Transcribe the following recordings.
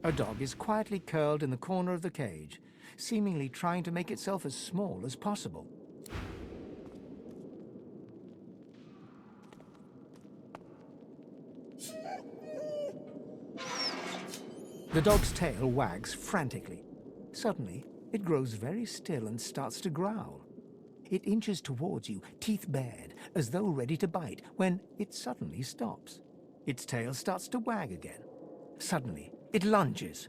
A dog is quietly curled in the corner of the cage, seemingly trying to make itself as small as possible. The dog's tail wags frantically. Suddenly, it grows very still and starts to growl. It inches towards you, teeth bared, as though ready to bite, when it suddenly stops. Its tail starts to wag again. Suddenly, it lunges.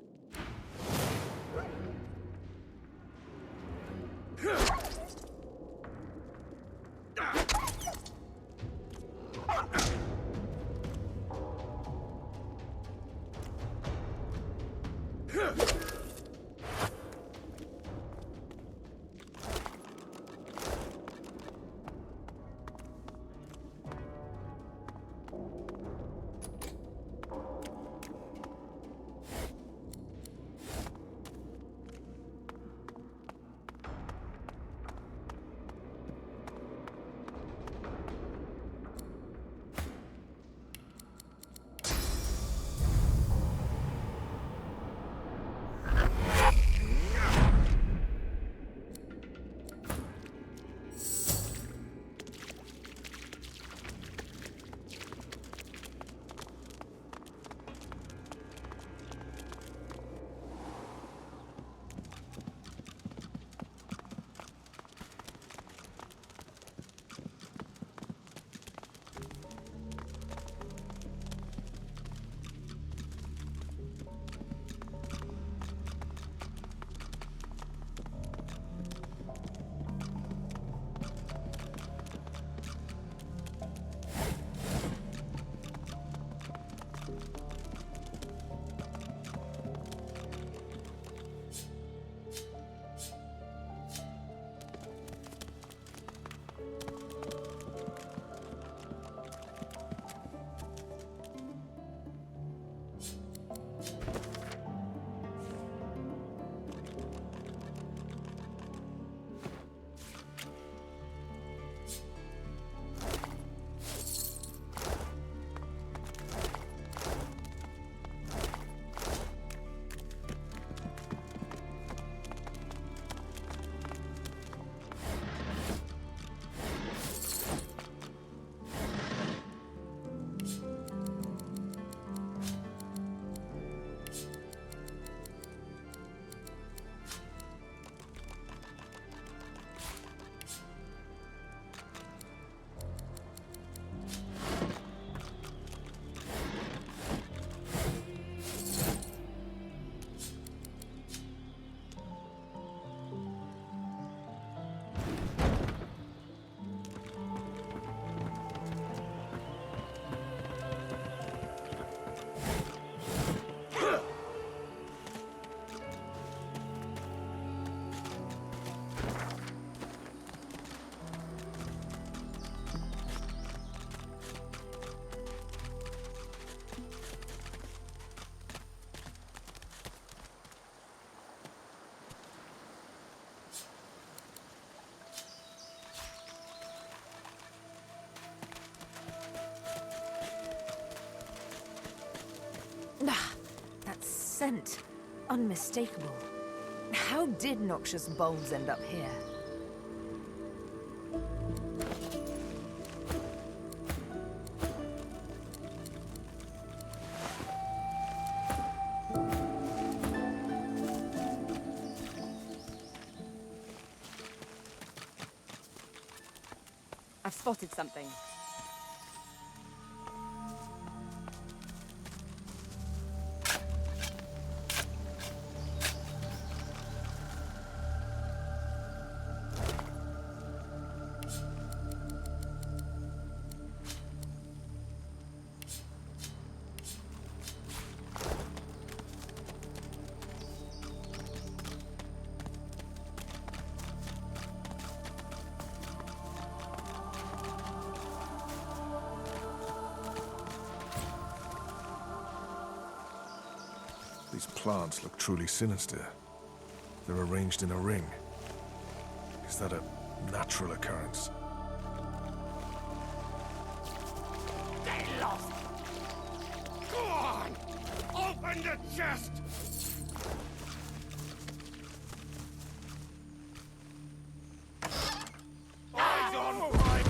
That scent. Unmistakable. How did noxious bulbs end up here? I've spotted something. These plants look truly sinister. They're arranged in a ring. Is that a natural occurrence? Get lost! Go on! Open Open the chest! Eyes on fire!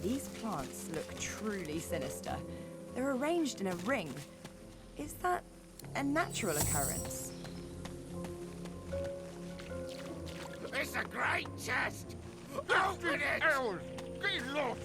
These plants look truly sinister. They're arranged in a ring. Is that a natural occurrence? It's a great chest! Open it! Owls! Get lost!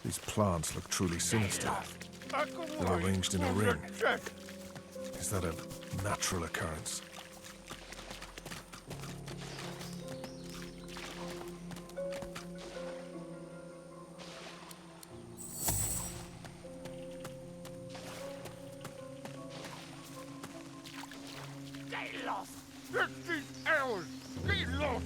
These plants look truly sinister. They're arranged in a ring. Is that a natural occurrence? Get lost! Let's eat owls! Get lost!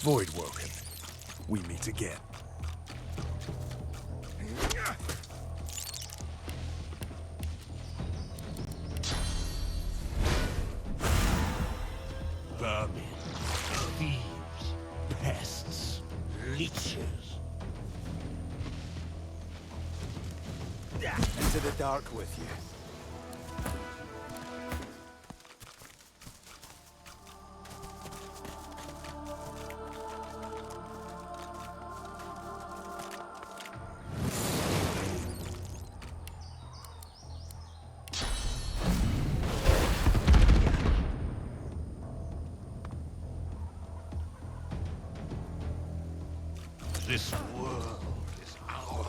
Voidwoken. We meet again. Vermin, thieves, pests, leeches. Into the dark with you. This world is ours.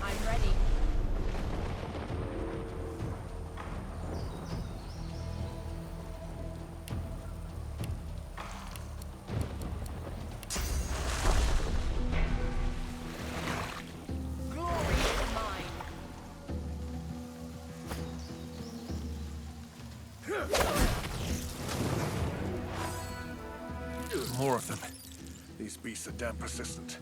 I'm ready. Glory is mine. More of them. These beasts are damn persistent.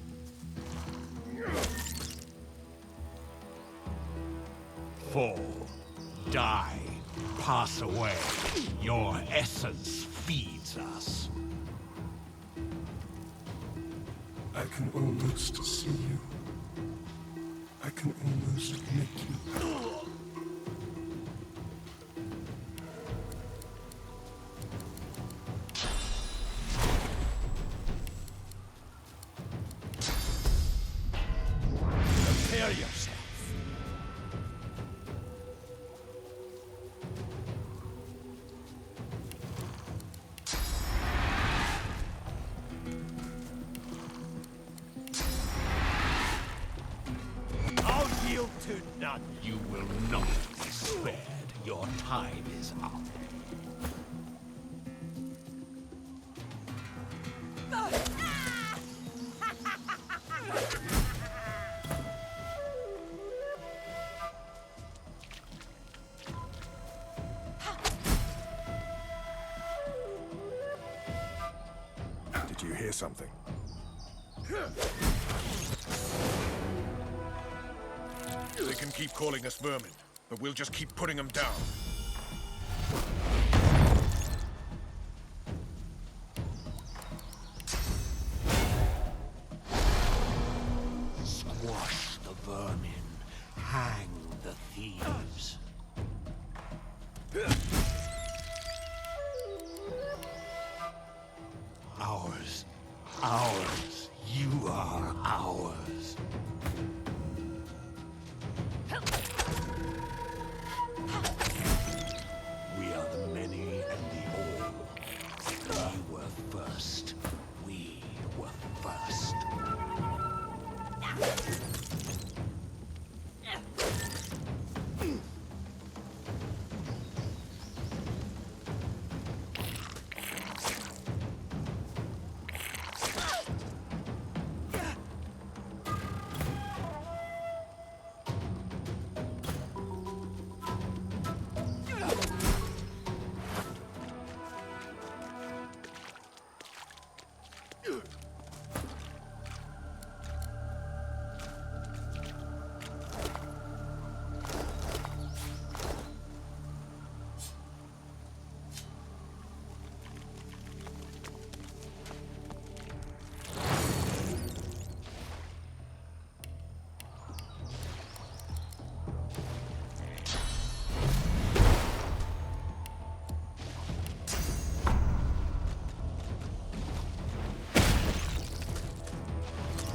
Fall, die, pass away. Your essence feeds us. I can almost see you. I can almost make you. Prepare yourself. I'll yield to none. You will not be spared. Your time is up. Did you hear something? They can keep calling us vermin, but we'll just keep putting them down. Squash the vermin. Hang the thieves. Ours. Ours. You are ours. We are the many and the all. We were first. We were first.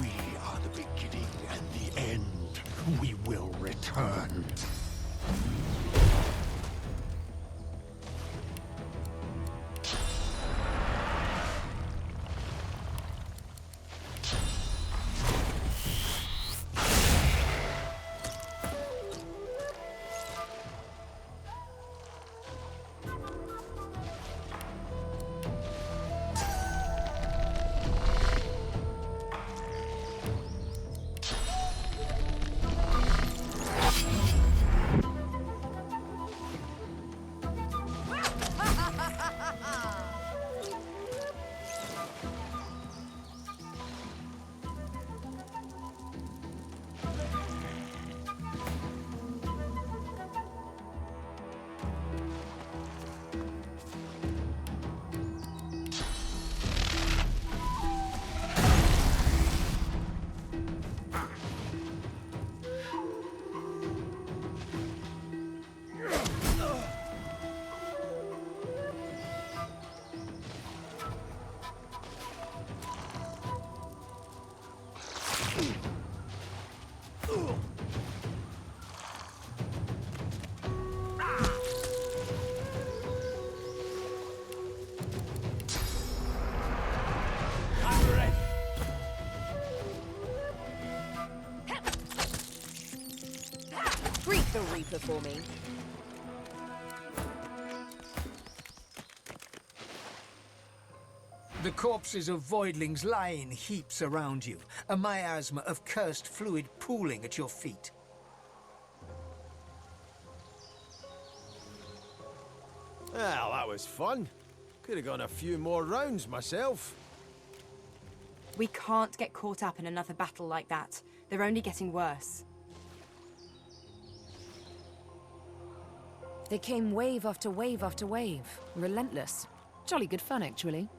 We are the beginning and the end. We will return. Reaper for me. The corpses of voidlings lie in heaps around you, a miasma of cursed fluid pooling at your feet. Well, that was fun. Could have gone a few more rounds myself. We can't get caught up in another battle like that. They're only getting worse. They came wave after wave after wave. Relentless. Jolly good fun, actually.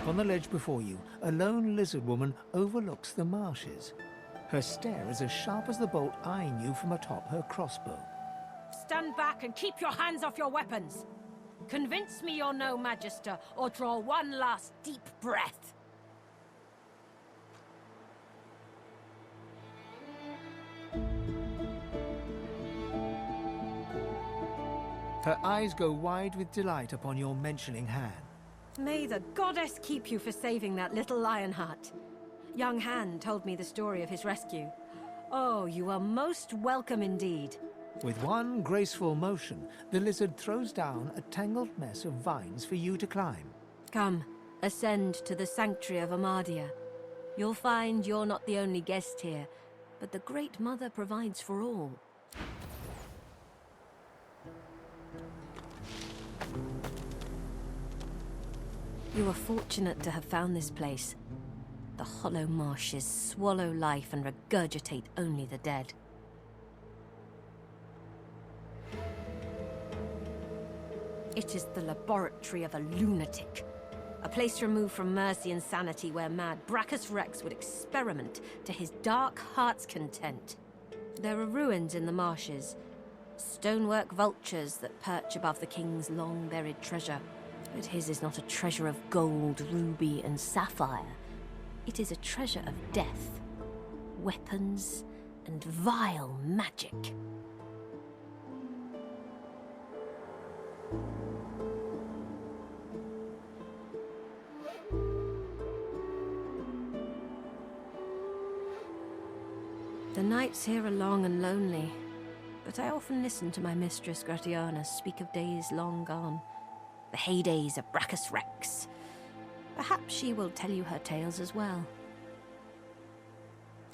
On the ledge before you, a lone lizard woman overlooks the marshes. Her stare is as sharp as the bolt eyeing you from atop her crossbow. Stand back and keep your hands off your weapons. Convince me you're no magister, or draw one last deep breath. Her eyes go wide with delight upon your mentioning Han. May the goddess keep you for saving that little Lionheart. Young Han told me the story of his rescue. Oh, you are most welcome indeed. With one graceful motion, the lizard throws down a tangled mess of vines for you to climb. Come, ascend to the sanctuary of Amadia. You'll find you're not the only guest here, but the Great Mother provides for all. You are fortunate to have found this place. The hollow marshes swallow life and regurgitate only the dead. It is the laboratory of a lunatic. A place removed from mercy and sanity where mad Brachus Rex would experiment to his dark heart's content. There are ruins in the marshes. Stonework vultures that perch above the king's long-buried treasure. But his is not a treasure of gold, ruby, and sapphire. It is a treasure of death, weapons, and vile magic. The nights here are long and lonely, but I often listen to my mistress Gratiana speak of days long gone. The heydays of Brachus Rex. Perhaps she will tell you her tales as well.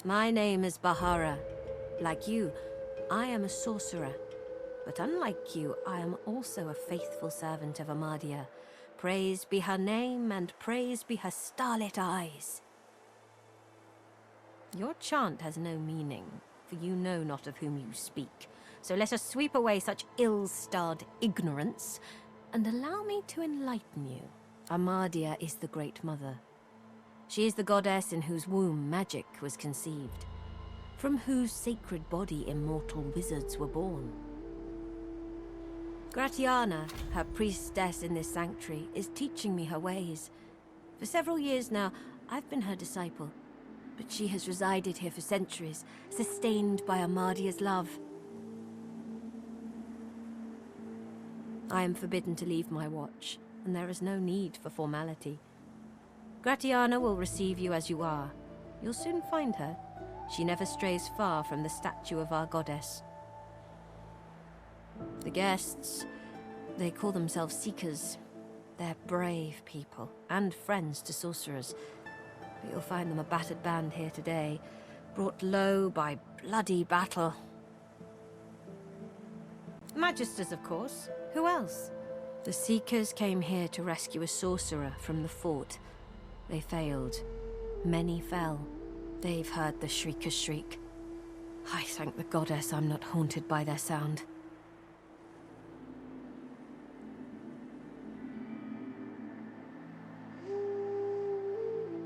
My name is Bahara. Like you, I am a sorcerer. But unlike you, I am also a faithful servant of Amadia. Praise be her name, and praise be her starlit eyes. Your chant has no meaning, for you know not of whom you speak. So let us sweep away such ill-starred ignorance, and allow me to enlighten you. Amadia is the Great Mother. She is the goddess in whose womb magic was conceived, from whose sacred body immortal wizards were born. Gratiana, her priestess in this sanctuary, is teaching me her ways. For several years now, I've been her disciple, but she has resided here for centuries, sustained by Amadia's love. I am forbidden to leave my watch, and there is no need for formality. Gratiana will receive you as you are. You'll soon find her. She never strays far from the statue of our goddess. The guests, they call themselves Seekers. They're brave people, and friends to sorcerers. But you'll find them a battered band here today, brought low by bloody battle. Magisters, of course. Who else? The Seekers came here to rescue a sorcerer from the fort. They failed. Many fell. They've heard the Shrieker's shriek. I thank the goddess I'm not haunted by their sound.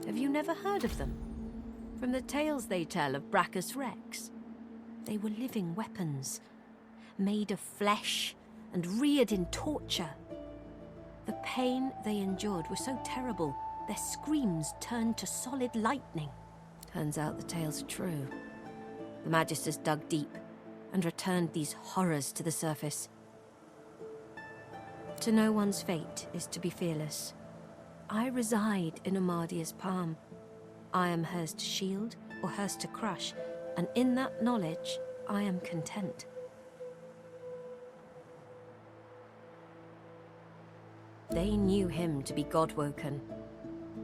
Have you never heard of them? From the tales they tell of Brachus Rex. They were living weapons, made of flesh and reared in torture. The pain they endured was so terrible, their screams turned to solid lightning. Turns out the tales are true. The Magisters dug deep and returned these horrors to the surface. To know one's fate is to be fearless. I reside in Amadia's palm. I am hers to shield or hers to crush, and in that knowledge, I am content. They knew him to be God-woken.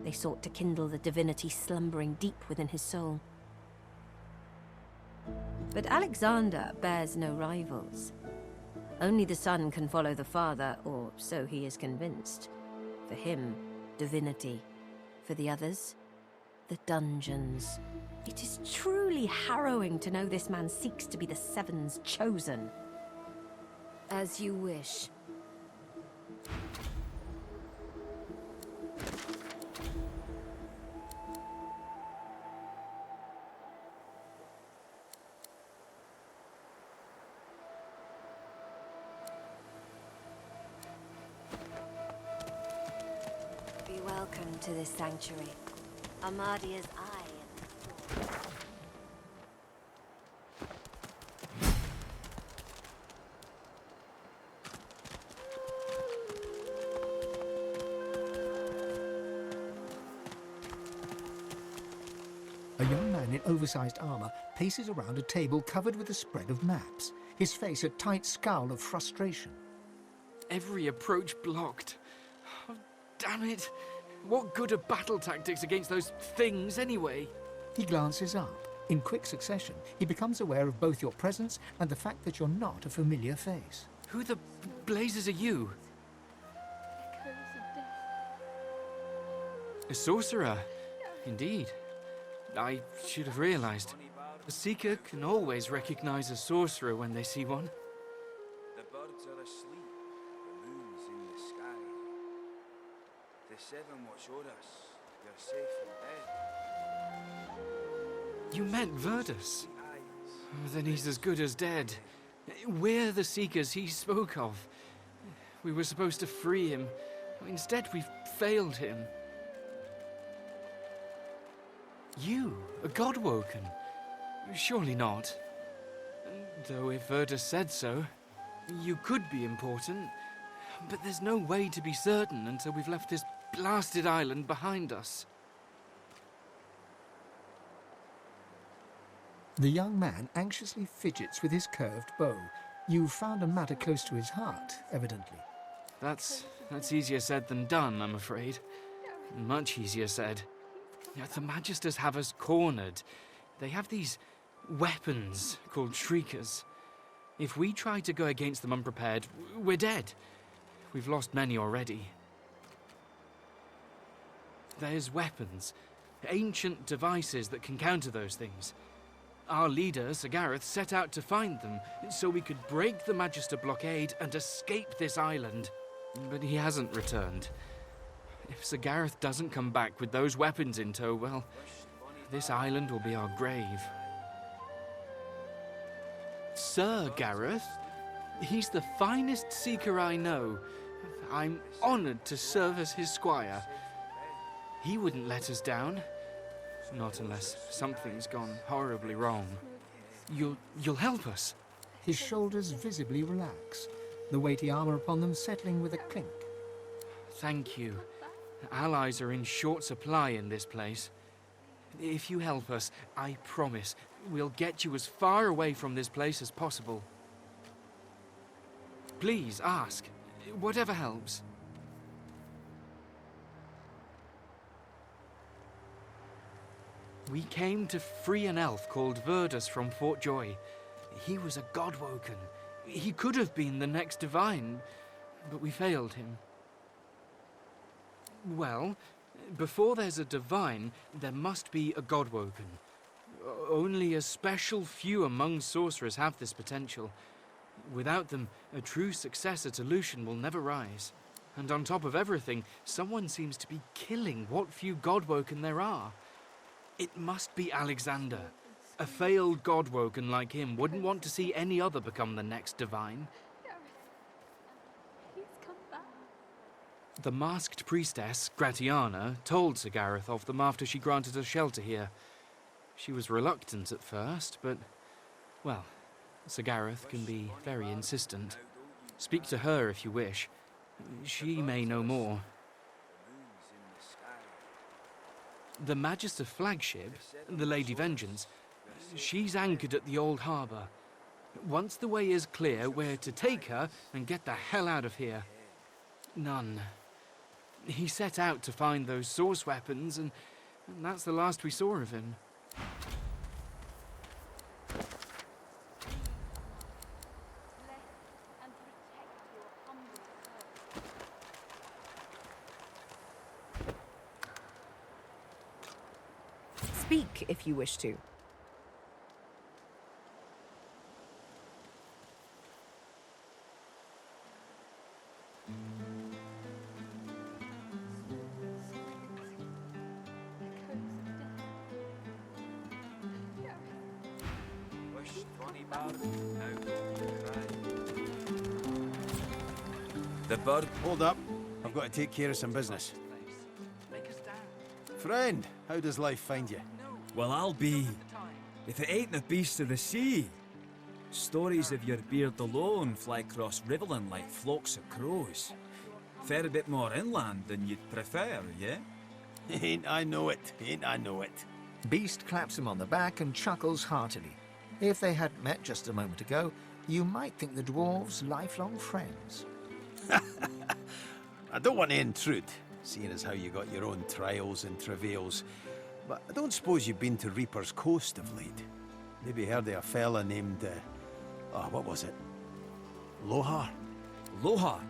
They sought to kindle the divinity slumbering deep within his soul. But Alexander bears no rivals. Only the son can follow the father, or so he is convinced. For him, divinity. For the others, the dungeons. It is truly harrowing to know this man seeks to be the Seven's chosen. As you wish. Be welcome to this sanctuary. Amadia's eye. A young man in oversized armor paces around a table covered with a spread of maps, his face a tight scowl of frustration. Every approach blocked. Oh, damn it. What good are battle tactics against those things, anyway? He glances up. In quick succession, he becomes aware of both your presence and the fact that you're not a familiar face. Who the blazes are you? A sorcerer, indeed. I should have realized. A seeker can always recognize a sorcerer when they see one. The birds are asleep, the moon's in the sky. The seven watch o'er us, you're safe in bed. You meant Verdus? Oh, then he's as good as dead. We're the seekers he spoke of. We were supposed to free him. Instead, we've failed him. You, a God-woken? Surely not. Though if Verdus said so, you could be important. But there's no way to be certain until we've left this blasted island behind us. The young man anxiously fidgets with his curved bow. You've found a matter close to his heart, evidently. That's easier said than done, I'm afraid. Much easier said. The Magisters have us cornered. They have these weapons called Shriekers. If we try to go against them unprepared, we're dead. We've lost many already. There's weapons, ancient devices that can counter those things. Our leader, Sir Gareth, set out to find them so we could break the Magister blockade and escape this island. But he hasn't returned. If Sir Gareth doesn't come back with those weapons in tow, well, this island will be our grave. Sir Gareth? He's the finest seeker I know. I'm honored to serve as his squire. He wouldn't let us down. Not unless something's gone horribly wrong. You'll help us? His shoulders visibly relax, the weighty armor upon them settling with a clink. Thank you. Allies are in short supply in this place. If you help us, I promise, we'll get you as far away from this place as possible. Please, ask. Whatever helps. We came to free an elf called Verdus from Fort Joy. He was a godwoken. He could have been the next divine, but we failed him. Well, before there's a divine, there must be a godwoken. Only a special few among sorcerers have this potential. Without them, a true successor to Lucian will never rise. And on top of everything, someone seems to be killing what few godwoken there are. It must be Alexander. A failed godwoken like him wouldn't want to see any other become the next divine. He's come back. The masked priestess, Gratiana, told Sir Gareth of them after she granted us shelter here. She was reluctant at first, but, well, Sir Gareth can be very insistent. Speak to her if you wish. She may know more. The Magister flagship, the Lady Vengeance, she's anchored at the old harbour. Once the way is clear, we're to take her and get the hell out of here. None. He set out to find those source weapons, and that's the last we saw of him. Speak if you wish to. The bird. Hold up. I've got to take care of some business. Friend, how does life find you? Well, I'll be. If it ain't the beasts of the sea. Stories of your beard alone fly across Riverland like flocks of crows. Fair bit more inland than you'd prefer, yeah? Ain't I know it, ain't I know it. Beast claps him on the back and chuckles heartily. If they hadn't met just a moment ago, you might think the dwarves lifelong friends. I don't want to intrude, seeing as how you got your own trials and travails, but I don't suppose you've been to Reaper's Coast of late. Maybe heard of a fella named, what was it? Lohar? Lohar?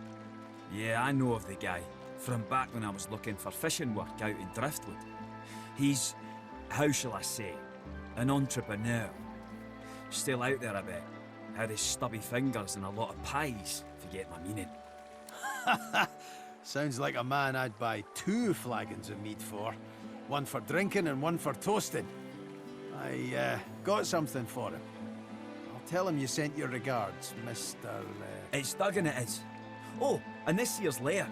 Yeah, I know of the guy. From back when I was looking for fishing work out in Driftwood. He's, how shall I say, an entrepreneur. Still out there a bit. Had his stubby fingers and a lot of pies, if you get my meaning. Sounds like a man I'd buy 2 flagons of mead for. One for drinking and one for toasting. I got something for him. I'll tell him you sent your regards, Mr. It's Duggan, it is. Oh, and this here's Leia.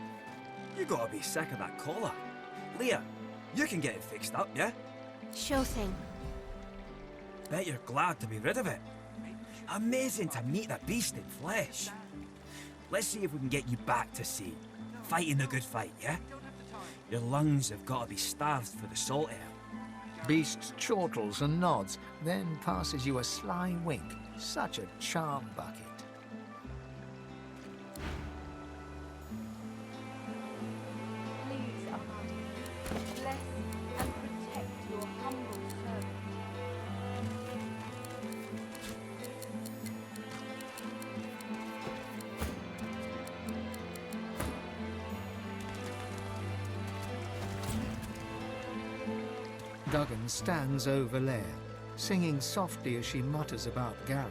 You gotta be sick of that collar. Leia, you can get it fixed up, yeah? Sure thing. Bet you're glad to be rid of it. Amazing to meet the beast in flesh. Let's see if we can get you back to sea. Fighting the good fight, yeah? Your lungs have got to be starved for the salt air. Beast chortles and nods, then passes you a sly wink. Such a charm bucket. Please, Ahadi, bless and protect your humble servant. Duggan stands over Leia, singing softly as she mutters about Gareth.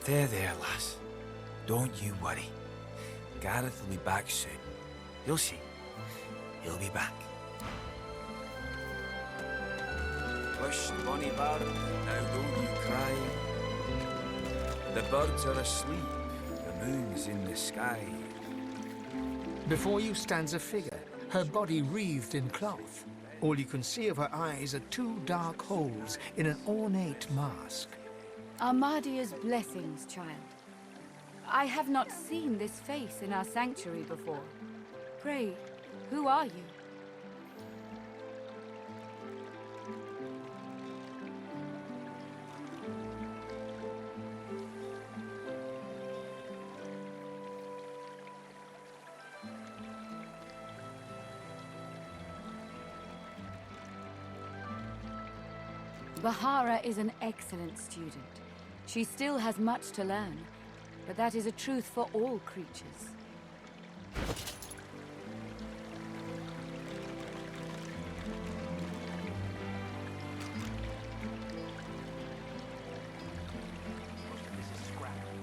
There, lass. Don't you worry. Gareth will be back soon. You'll see. He'll be back. Hush, bonny bird, now don't you cry. The birds are asleep, the moon's in the sky. Before you stands a figure, her body wreathed in cloth. All you can see of her eyes are two dark holes in an ornate mask. Armadia's blessings, child. I have not seen this face in our sanctuary before. Pray, who are you? Bahara is an excellent student. She still has much to learn, but that is a truth for all creatures.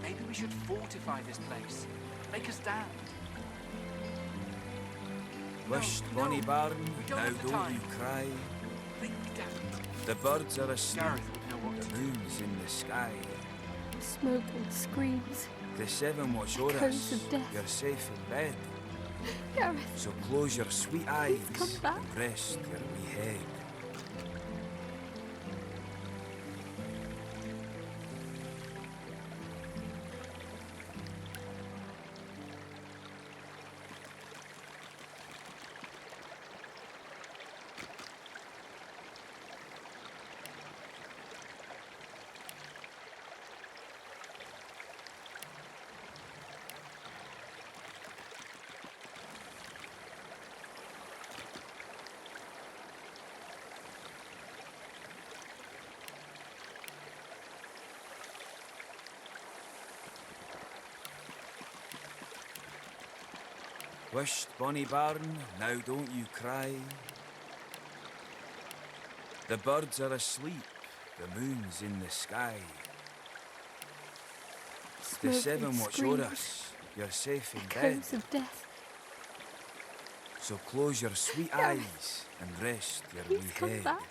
Maybe we should fortify this place. Make a stand. Wished, bonny barn, now don't you cry. The birds are asleep, the moon's in the sky. Smoke and screams. The seven watch o'er Echoes us, of death. you're safe in bed. Gareth, So close your sweet eyes come back. and rest your wee head. Wished, bonny barn, now don't you cry. The birds are asleep, the moon's in the sky. The Smoke seven and watch o'er screams. us, you're safe in bed. Echoes of death. So close your sweet Gareth, eyes and rest your Please wee come head. back.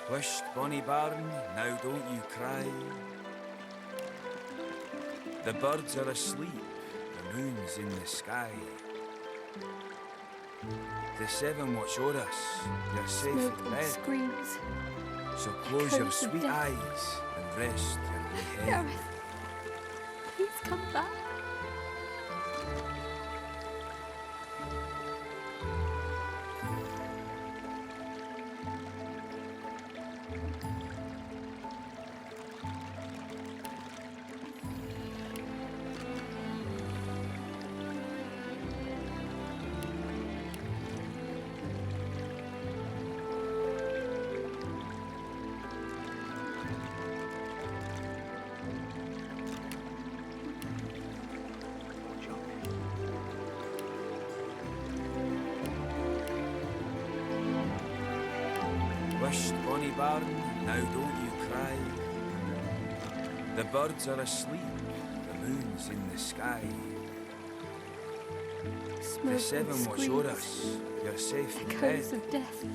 Wished, bonny barn, now don't you cry. The birds are asleep, the moon's in the sky. The seven watch o'er us, you're safe Smoke in and bed. screams. So close your Echoes of sweet death. eyes and rest your wee head. Gareth, please come back. Wished, bonny barn, now don't you cry. The birds are asleep, the moon's in the sky. Smoke The and seven watch screams. o'er us, you're safe in bed. Echoes of death.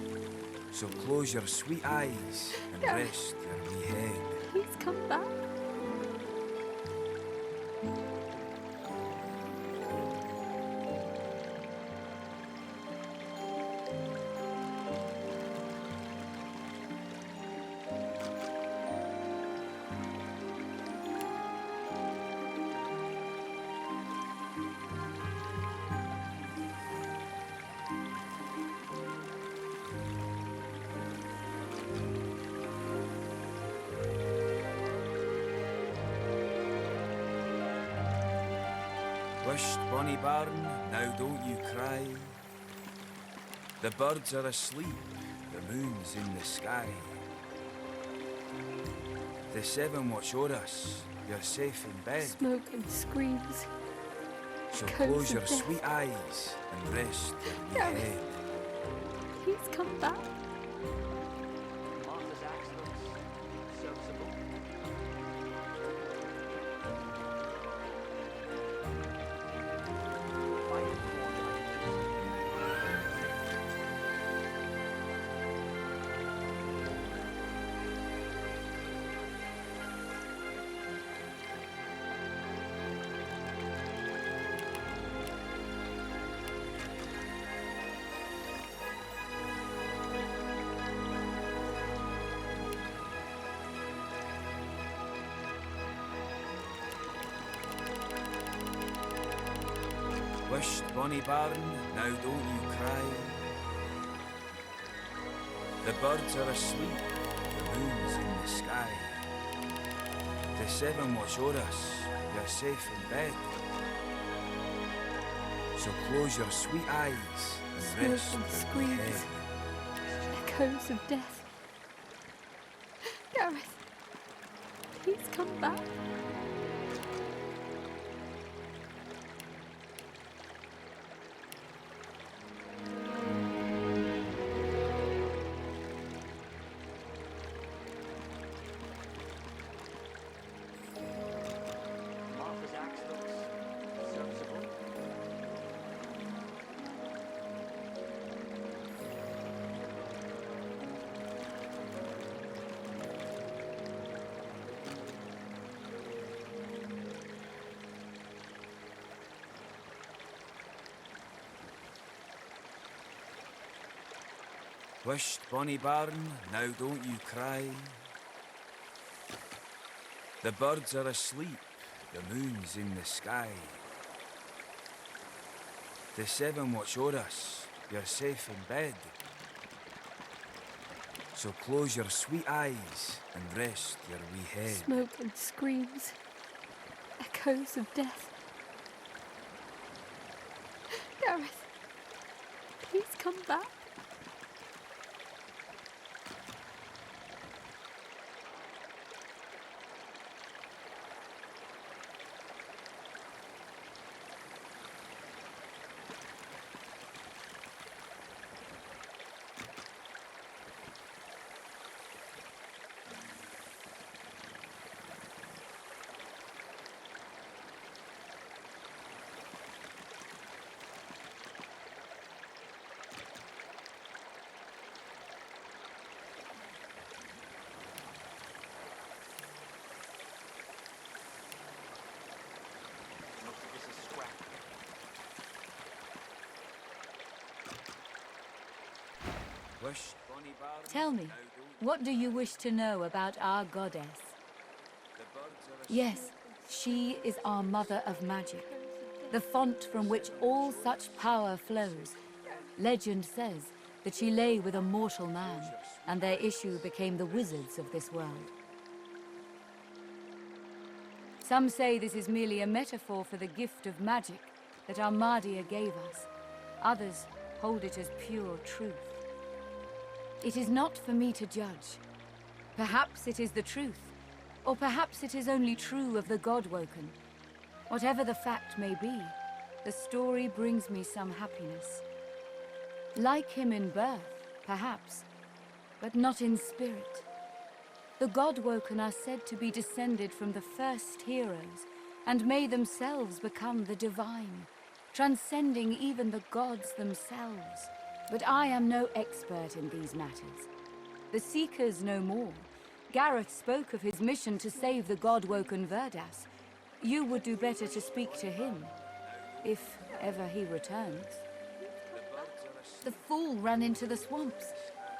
So close your sweet eyes and Gareth, rest your wee head. please come back. Whisht, bonny bairn, now don't you cry. The birds are asleep, the moon's in the sky. The seven watch o'er us, you're safe in bed. Smoke and screams. So Echoes close of your death. sweet eyes and rest your wee Gareth. head. Please come back. Martha's excellence, serviceable. Whisht, bonny bairn, now don't you cry. The birds are asleep, the moon's in the sky. The seven watch o'er us, you're safe in bed. So close your sweet eyes and Smoke rest and your wee screams. head. Echoes of death. Gareth, please come back. Martha's excellence, serviceable. Whisht, bonny bairn, now don't you cry. The birds are asleep, the moon's in the sky. The seven watch o'er us, you're safe in bed. So close your sweet eyes and rest your wee head. Smoke and screams. Echoes of death. Gareth, please come back. Most of this is scrap. Whisht, bonny bairn, Tell me, now don't what do you wish to know about our goddess? the birds are asleep. Yes, she is our mother of magic, the font from which all such power flows. Legend says that she lay with a mortal man, and their issue became the wizards of this world. Some say this is merely a metaphor for the gift of magic that Armadia gave us. Others hold it as pure truth. It is not for me to judge. Perhaps it is the truth, or perhaps it is only true of the God-woken. Whatever the fact may be, the story brings me some happiness. Like him in birth, perhaps, but not in spirit. The God-woken are said to be descended from the first heroes, and may themselves become the divine, transcending even the gods themselves. But I am no expert in these matters. The Seekers know more. Gareth spoke of his mission to save the God-woken Verdas. You would do better to speak to him, if ever he returns. The fool ran into the swamps.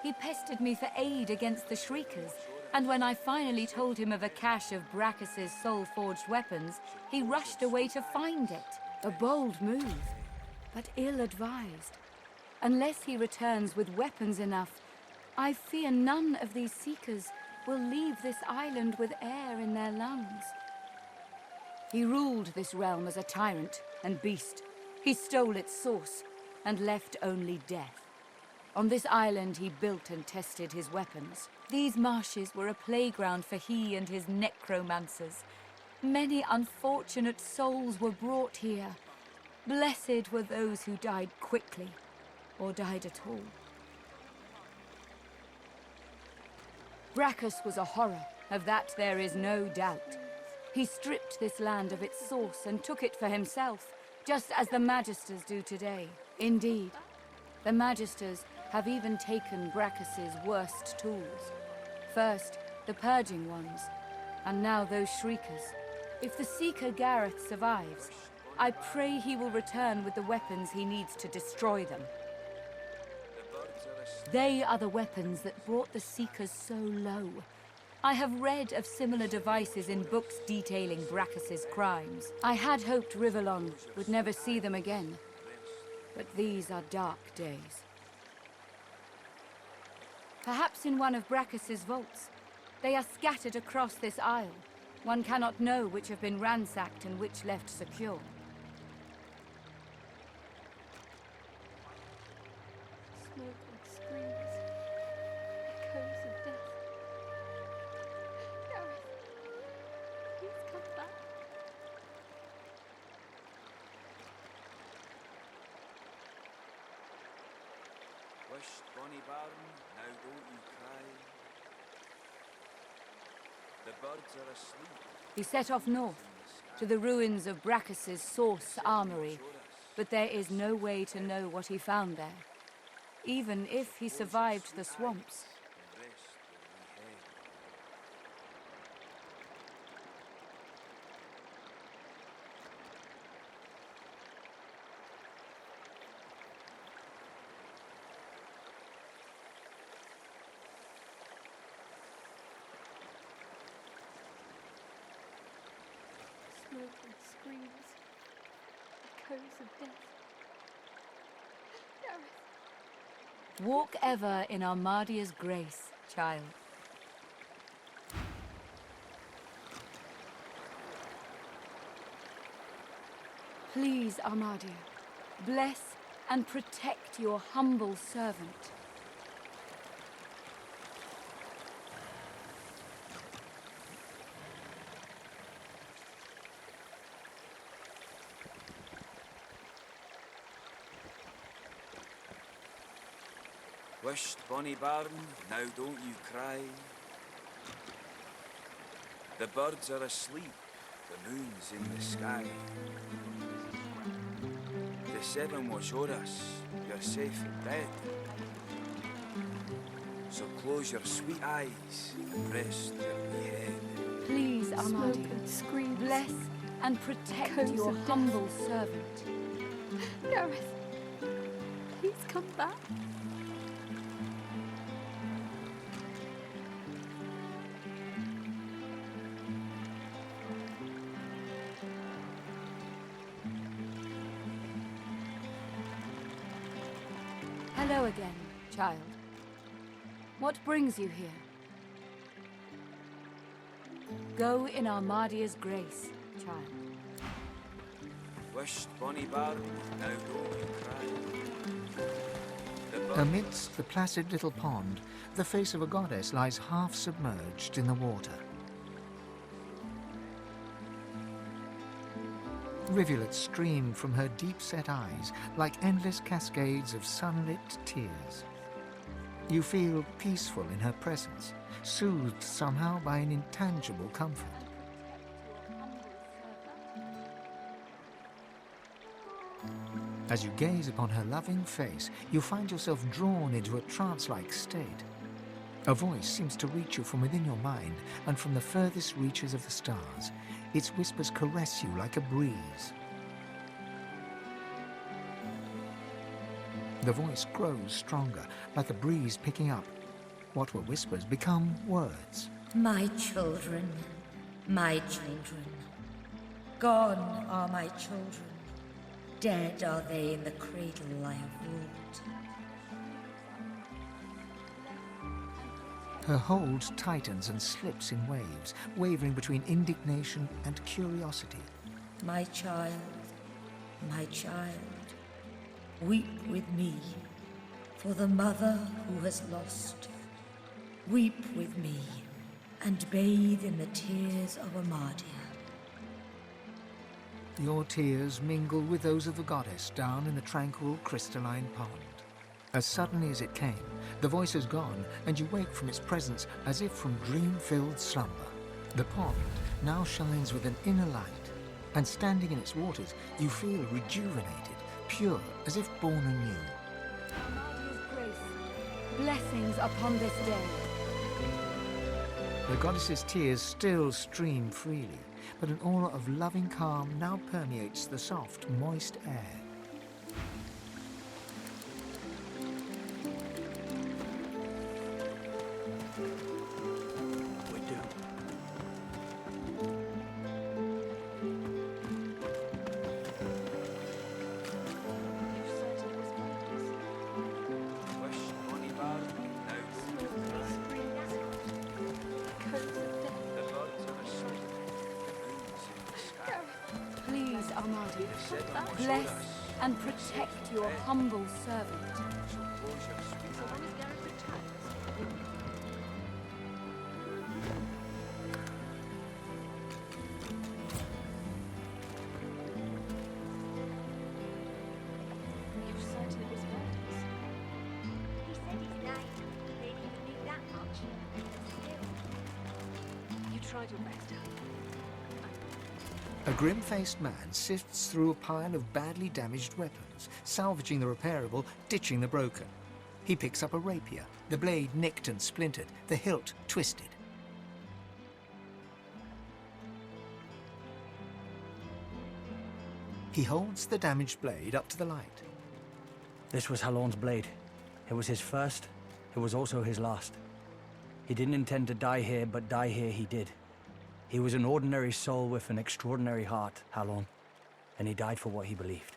He pestered me for aid against the Shriekers, and when I finally told him of a cache of Brachus's soul-forged weapons, he rushed away to find it. A bold move, but ill-advised. Unless he returns with weapons enough, I fear none of these Seekers will leave this island with air in their lungs. He ruled this realm as a tyrant and beast. He stole its source and left only death. On this island he built and tested his weapons. These marshes were a playground for he and his necromancers. Many unfortunate souls were brought here. Blessed were those who died quickly, or died at all. Brachus was a horror, of that there is no doubt. He stripped this land of its source and took it for himself, just as the Magisters do today. Indeed, the Magisters have even taken Brachus's worst tools. First, the Purging Ones, and now those Shriekers. If the Seeker Gareth survives, I pray he will return with the weapons he needs to destroy them. They are the weapons that brought the Seekers so low. I have read of similar devices in books detailing Brachus's crimes. I had hoped Rivellon would never see them again, but these are dark days. Perhaps in one of Brachus's vaults. They are scattered across this isle. One cannot know which have been ransacked and which left secure. Smoke and screams. Echoes of death. Gareth, please come back. Wished Bonnie Baron, now don't you cry. The birds are asleep. He set off north, to the ruins of Brachus's source armory, but there is no way to know what he found there, even if he survived the swamps. Smoke and screams. Echoes of death. Gareth. Walk ever in Armadia's grace, child. Please, Armadia, bless and protect your humble servant. Wished Bonnie Baron, now don't you cry. The birds are asleep, the moon's in the sky. The seven watch o'er us, you're safe in bed. So close your sweet eyes and rest your wee head. Please, Armadia, Smoke and screams. bless and protect Echoes your of death. humble servant. Gareth, please come back. Hello again, child. What brings you here? Go in Armadia's grace, child. Wished Bonnie Baron, now don't you cry. The birds Amidst the placid little pond, the face of a goddess lies half submerged in the water. Rivulets stream from her deep-set eyes like endless cascades of sunlit tears. You feel peaceful in her presence, soothed somehow by an intangible comfort. As you gaze upon her loving face, you find yourself drawn into a trance-like state. A voice seems to reach you from within your mind and from the furthest reaches of the stars. Its whispers caress you like a breeze. The voice grows stronger, like a breeze picking up. What were whispers become words. My children, my children. Gone are my children. Dead are they in the cradle I have ruled. Her hold tightens and slips in waves, wavering between indignation and curiosity. my child, weep with me for the mother who has lost. Weep with me and bathe in the tears of Amadia. Your tears mingle with those of the goddess down in the tranquil crystalline pond. As suddenly as it came, the voice is gone, and you wake from its presence as if from dream-filled slumber. The pond now shines with an inner light, and standing in its waters, you feel rejuvenated, pure, as if born anew. Amadia's grace, blessings upon this day. The goddess's tears still stream freely, but an aura of loving calm now permeates the soft, moist air. Please, Amadia, bless and protect your humble servant. You said it was Verdus. He said his name. They didn't even knew that much. Still. You tried your best, A grim-faced man sifts through a pile of badly damaged weapons, salvaging the repairable, ditching the broken. He picks up a rapier, the blade nicked and splintered, the hilt twisted. He holds the damaged blade up to the light. This was Halorn's blade. It was his first. It was also his last. He didn't intend to die here, but die here he did. He was an ordinary soul with an extraordinary heart, Halorn, and he died for what he believed.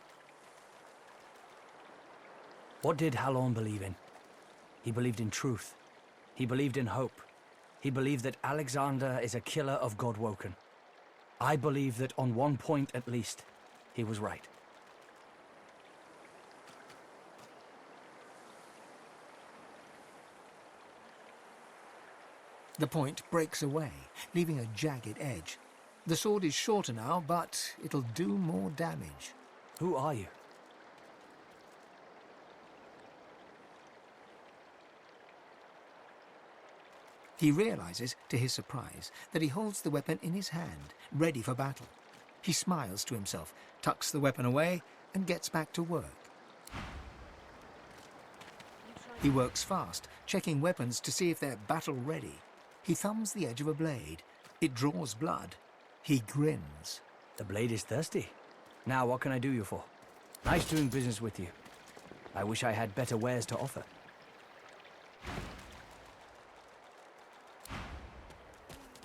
What did Halorn believe in? He believed in truth. He believed in hope. He believed that Alexander is a killer of Godwoken. I believe that on one point at least, he was right. The point breaks away, leaving a jagged edge. The sword is shorter now, but it'll do more damage. Who are you? He realizes, to his surprise, that he holds the weapon in his hand, ready for battle. He smiles to himself, tucks the weapon away, and gets back to work. He works fast, checking weapons to see if they're battle-ready. He thumbs the edge of a blade. It draws blood. He grins. The blade is thirsty. Now, what can I do you for? Nice doing business with you. I wish I had better wares to offer.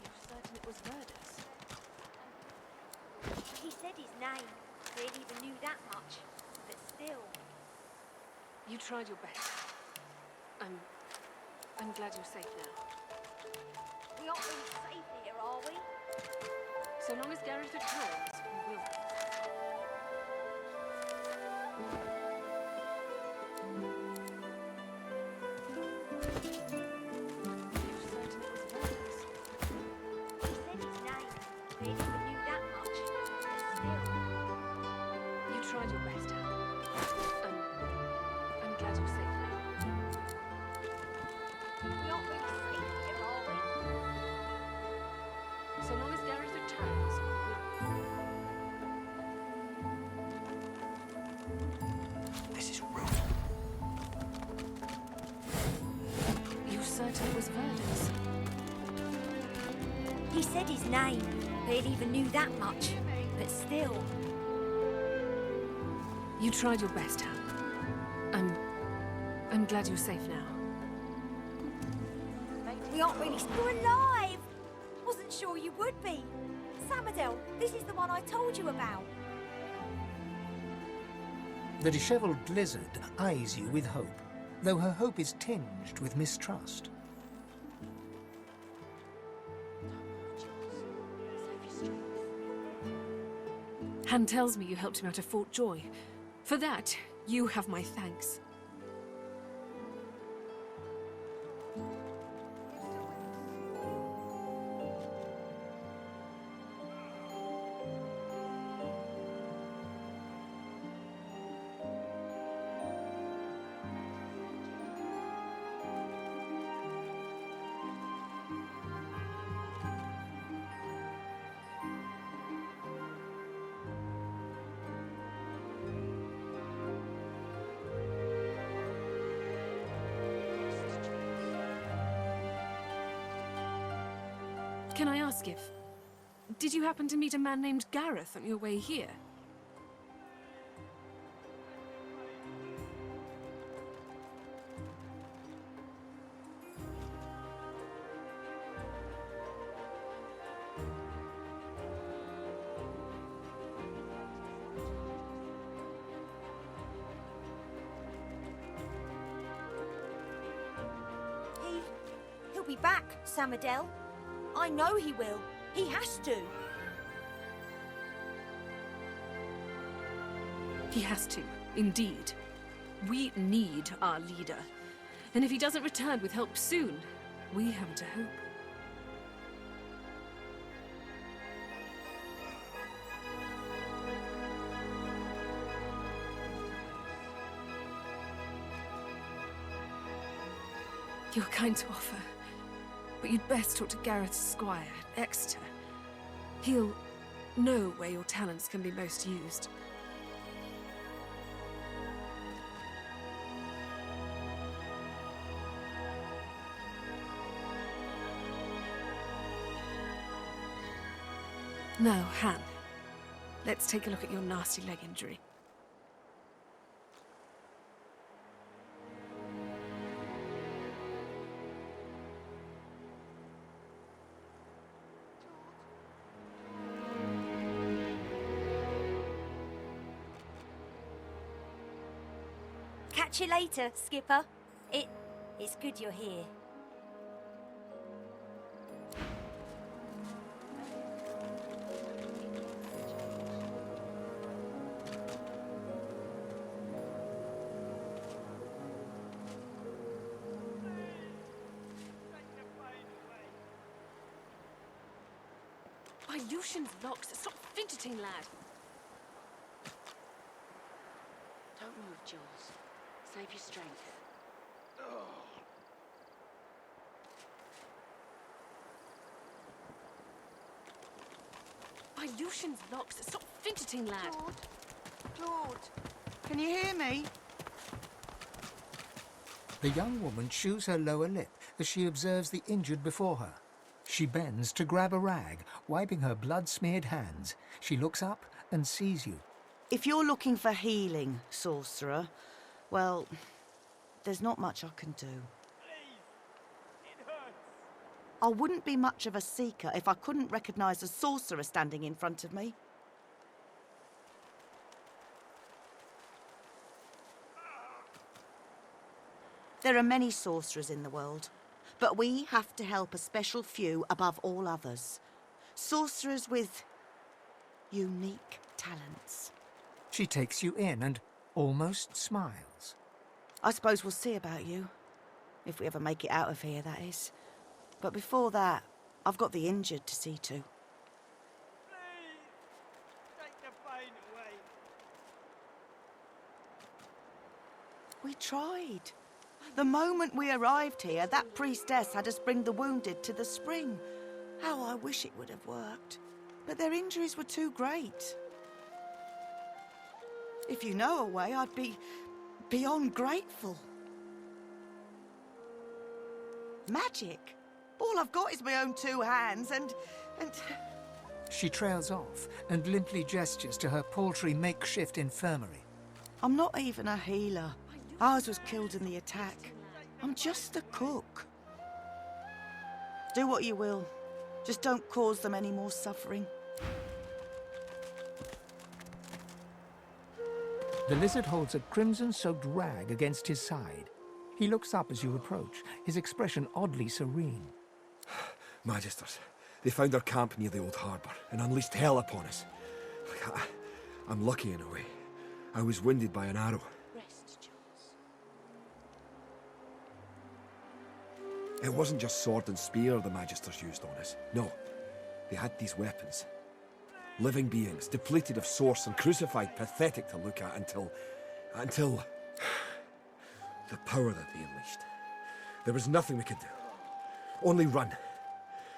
You're certain it was Verdus? He said his name. They didn't even knew that much. But still. You tried your best. I'm glad you're safe now. We aren't really safe here, are we? So long as Gareth returns, we will. You're certain it was Verdus? He said his name. They didn't even knew that much. But still. You tried your best, Hal. I'm glad you're safe now. We aren't really safe here, are we? So long as Gareth returns, This is rude. you certain it was Verdus? He said his name. They didn't even knew that much. But still. You tried your best, Hal. I'm glad you're safe now. We aren't really still alive! Wasn't sure you would be. Samadel, this is the one I told you about. The dishevelled lizard eyes you with hope, though her hope is tinged with mistrust. Han tells me you helped him out of Fort Joy. For that, you have my thanks. Can I ask if... Did you happen to meet a man named Gareth on your way here? He'll be back, Samadel. I know he will. He has to. He has to, indeed. We need our leader. And if he doesn't return with help soon, we have to hope. You're kind to offer, but you'd best talk to Gareth's squire, Exeter. He'll know where your talents can be most used. Now, Han, let's take a look at your nasty leg injury. Catch you later, Skipper. It's good you're here. By Lucian's locks, stop fidgeting, lad. Don't move, Jules. Save your strength. By Lucian's locks, stop fidgeting, lad. Claude, can you hear me? The young woman chews her lower lip as she observes the injured before her. She bends to grab a rag, wiping her blood-smeared hands. She looks up and sees you. If you're looking for healing, sorcerer, well, there's not much I can do. I wouldn't be much of a seeker if I couldn't recognize a sorcerer standing in front of me. There are many sorcerers in the world, but we have to help a special few above all others. Sorcerers with unique talents. She takes you in and almost smiles. I suppose we'll see about you. If we ever make it out of here, that is. But before that, I've got the injured to see to. We tried. The moment we arrived here, that priestess had us bring the wounded to the spring. How I wish it would have worked. But their injuries were too great. If you know a way, I'd be beyond grateful. Magic? All I've got is my own two hands and... She trails off and limply gestures to her paltry makeshift infirmary. I'm not even a healer. Ours was killed in the attack. I'm just a cook. Do what you will. Just don't cause them any more suffering. The lizard holds a crimson-soaked rag against his side. He looks up as you approach, his expression oddly serene. Magisters, they found our camp near the old harbour and unleashed hell upon us. I'm lucky in a way. I was wounded by an arrow. Rest, Jules. It wasn't just sword and spear the Magisters used on us. No. They had these weapons. Living beings, depleted of source and crucified, pathetic to look at until... the power that they unleashed. There was nothing we could do. Only run.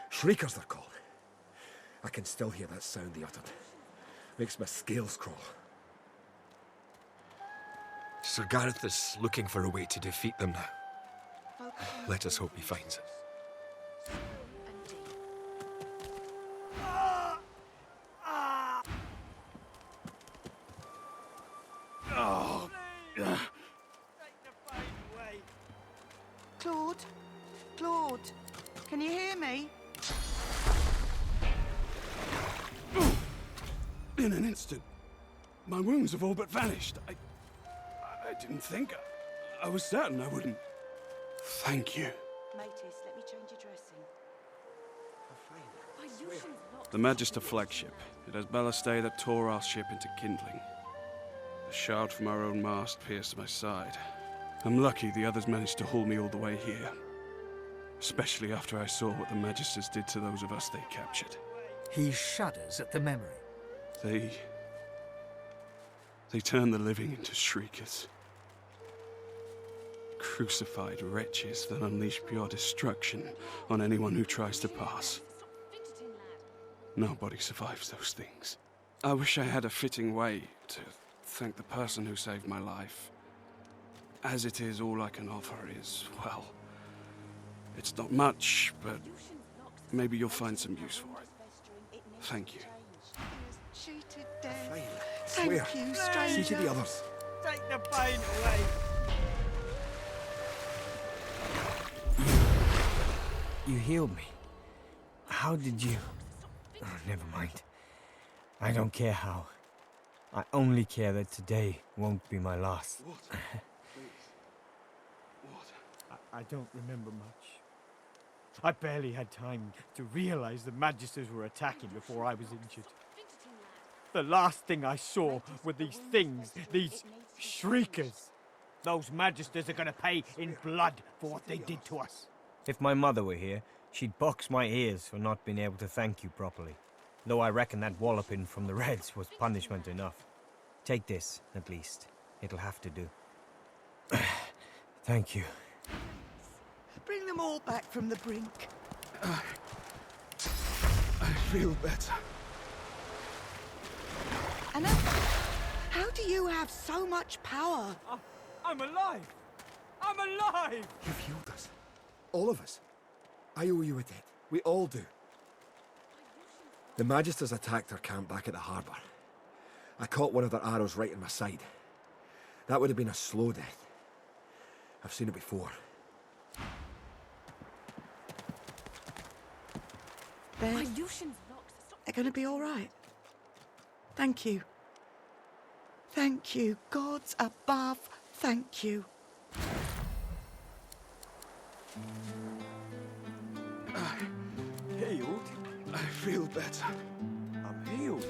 Shriekers, they're called. I can still hear that sound they uttered. Makes my scales crawl. Sir Gareth is looking for a way to defeat them now. Let us hope he finds it. Oh. Claude? Claude? Can you hear me? In an instant, my wounds have all but vanished. I didn't think. I was certain I wouldn't. Thank you. Matis, let me change your dressing. The Magister flagship. It has ballastay that tore our ship into kindling. A shard from our own mast pierced my side. I'm lucky the others managed to haul me all the way here. Especially after I saw what the Magisters did to those of us they captured. He shudders at the memory. They turned the living into shriekers. Crucified wretches that unleash pure destruction on anyone who tries to pass. Nobody survives those things. I wish I had a fitting way to thank the person who saved my life. As it is, all I can offer is, well, it's not much, but maybe you'll find some use for it. Thank you. Cheated death. Swear. Thank you, See stranger. to the others. Take the pain away. You healed me. How did you... Oh, never mind. I don't care how. I only care that today won't be my last. I don't remember much. I barely had time to realize the Magisters were attacking before I was injured. The last thing I saw were these things, these shriekers. Those Magisters are gonna pay in blood for what they did to us. If my mother were here, she'd box my ears for not being able to thank you properly. Though I reckon that walloping from the Reds was punishment enough. Take this, at least. It'll have to do. Thank you. Bring them all back from the brink. I feel better. Anna, how do you have so much power? I'm alive! I'm alive! You've healed us. All of us. I owe you a debt. We all do. The Magisters attacked our camp back at the harbour. I caught one of their arrows right in my side. That would have been a slow death. I've seen it before. They're gonna be all right. Thank you. Thank you. Gods above, thank you. Healed? I feel better. I'm healed.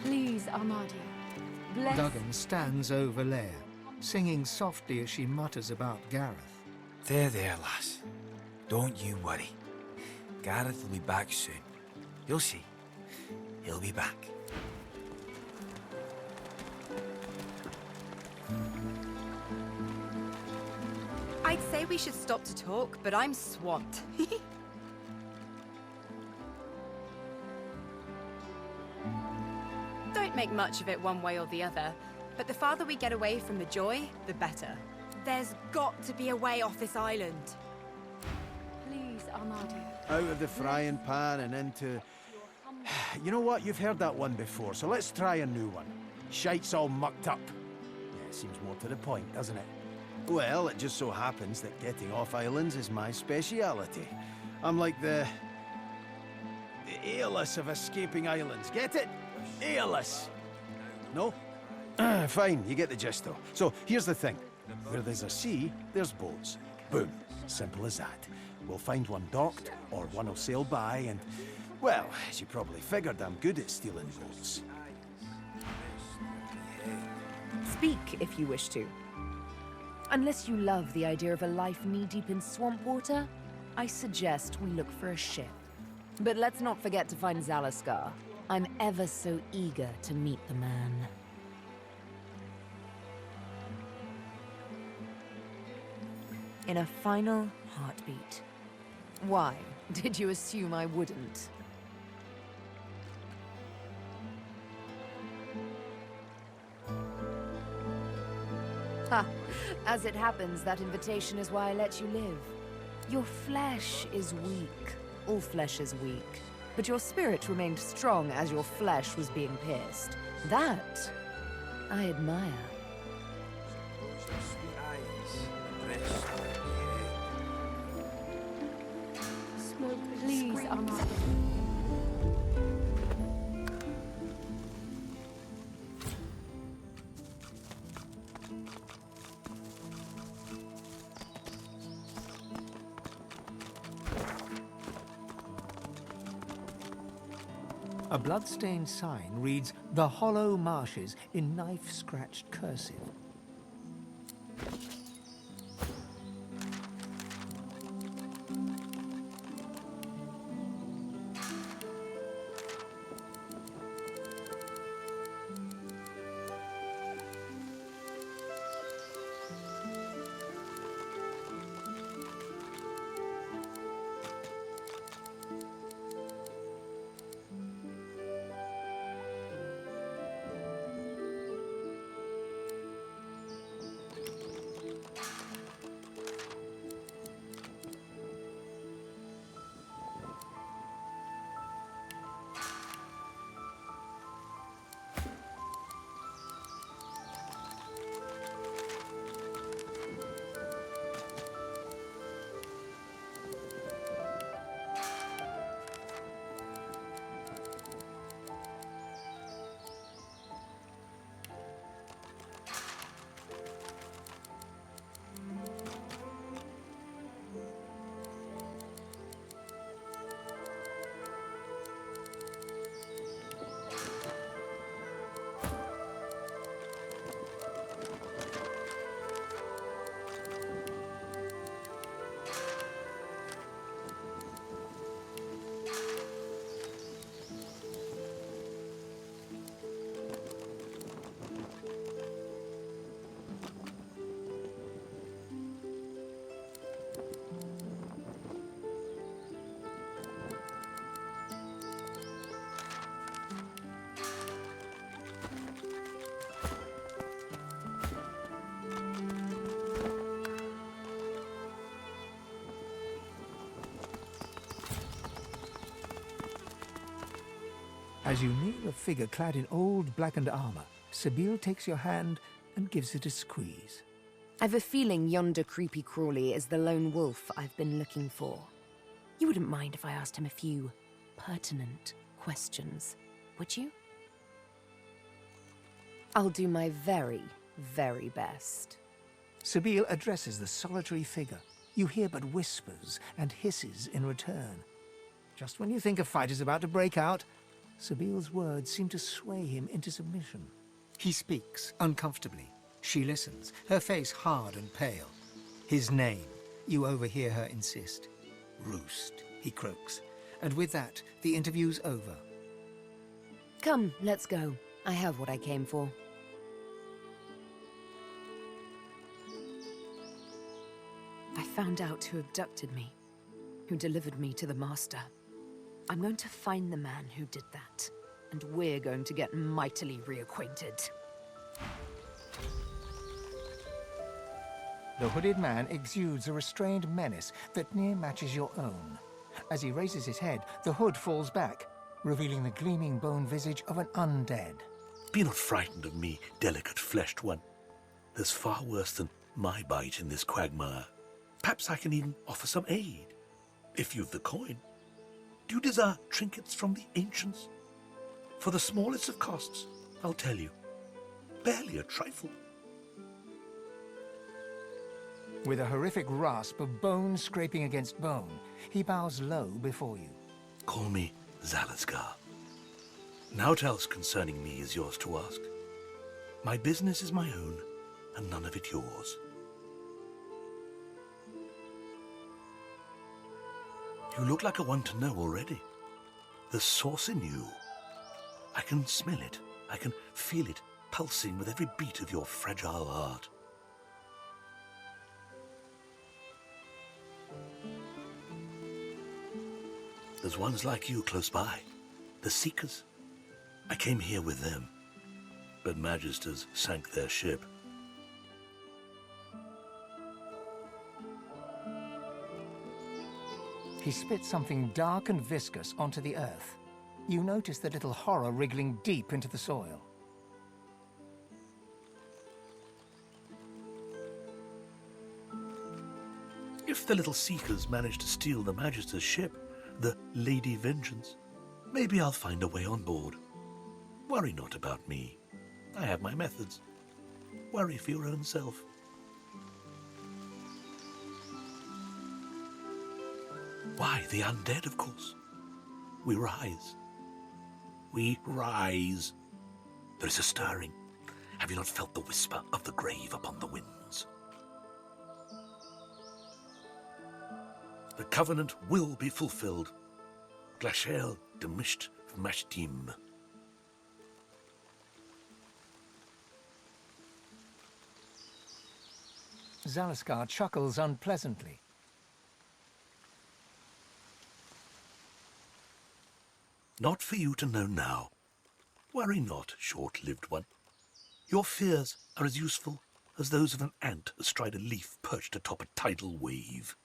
Please, Armadio, bless... Duggan stands over Leia, singing softly as she mutters about Gareth. There, lass. Don't you worry. Gareth will be back soon. You'll see. He'll be back. I'd say we should stop to talk, but I'm swamped. Don't make much of it one way or the other, but the farther we get away from the joy, the better. There's got to be a way off this island. Please, Armadio. Out of the frying pan and into... You know what? You've heard that one before, so let's try a new one. Shite's all mucked up. Seems more to the point, doesn't it? Well, it just so happens that getting off islands is my speciality. I'm like the Aeolus of escaping islands. Get it? Aeolus! No? Fine, you get the gist though. So, here's the thing. Where there's a sea, there's boats. Boom. Simple as that. We'll find one docked, or one will sail by, and... well, as you probably figured, I'm good at stealing boats. Speak if you wish to. Unless you love the idea of a life knee-deep in swamp water, I suggest we look for a ship. But let's not forget to find Zalaskar. I'm ever so eager to meet the man. In a final heartbeat. Why? Did you assume I wouldn't? Ha! As it happens, that invitation is why I let you live. Your flesh is weak. All flesh is weak. But your spirit remained strong as your flesh was being pierced. That I admire. Please, Armada. A blood-stained sign reads, "The Hollow Marshes," in knife-scratched cursive. As you near a figure clad in old blackened armor, Sabine takes your hand and gives it a squeeze. I've a feeling yonder creepy crawly is the lone wolf I've been looking for. You wouldn't mind if I asked him a few pertinent questions, would you? I'll do my very, very best. Sabine addresses the solitary figure. You hear but whispers and hisses in return. Just when you think a fight is about to break out, Sabile's words seem to sway him into submission. He speaks uncomfortably. She listens, her face hard and pale. His name, you overhear her insist. Roost, he croaks. And with that, the interview's over. Come, let's go. I have what I came for. I found out who abducted me, who delivered me to the Master. I'm going to find the man who did that, and we're going to get mightily reacquainted. The hooded man exudes a restrained menace that near matches your own. As he raises his head, the hood falls back, revealing the gleaming bone visage of an undead. Be not frightened of me, delicate-fleshed one. There's far worse than my bite in this quagmire. Perhaps I can even offer some aid, if you've the coin. Do you desire trinkets from the ancients? For the smallest of costs, I'll tell you. Barely a trifle. With a horrific rasp of bone scraping against bone, he bows low before you. Call me Zalaskar. Naught else concerning me is yours to ask. My business is my own, and none of it yours. You look like a one to know already. The source in you. I can smell it. I can feel it pulsing with every beat of your fragile heart. There's ones like you close by. The Seekers. I came here with them, but Magisters sank their ship. He spits something dark and viscous onto the earth. You notice the little horror wriggling deep into the soil. If the little Seekers manage to steal the Magister's ship, the Lady Vengeance, maybe I'll find a way on board. Worry not about me. I have my methods. Worry for your own self. Why, the undead, of course. We rise. We rise. There is a stirring. Have you not felt the whisper of the grave upon the winds? The covenant will be fulfilled. Glacial demisht v'mashtim. Zalaskar chuckles unpleasantly. Not for you to know now. Worry not, short-lived one. Your fears are as useful as those of an ant astride a leaf perched atop a tidal wave.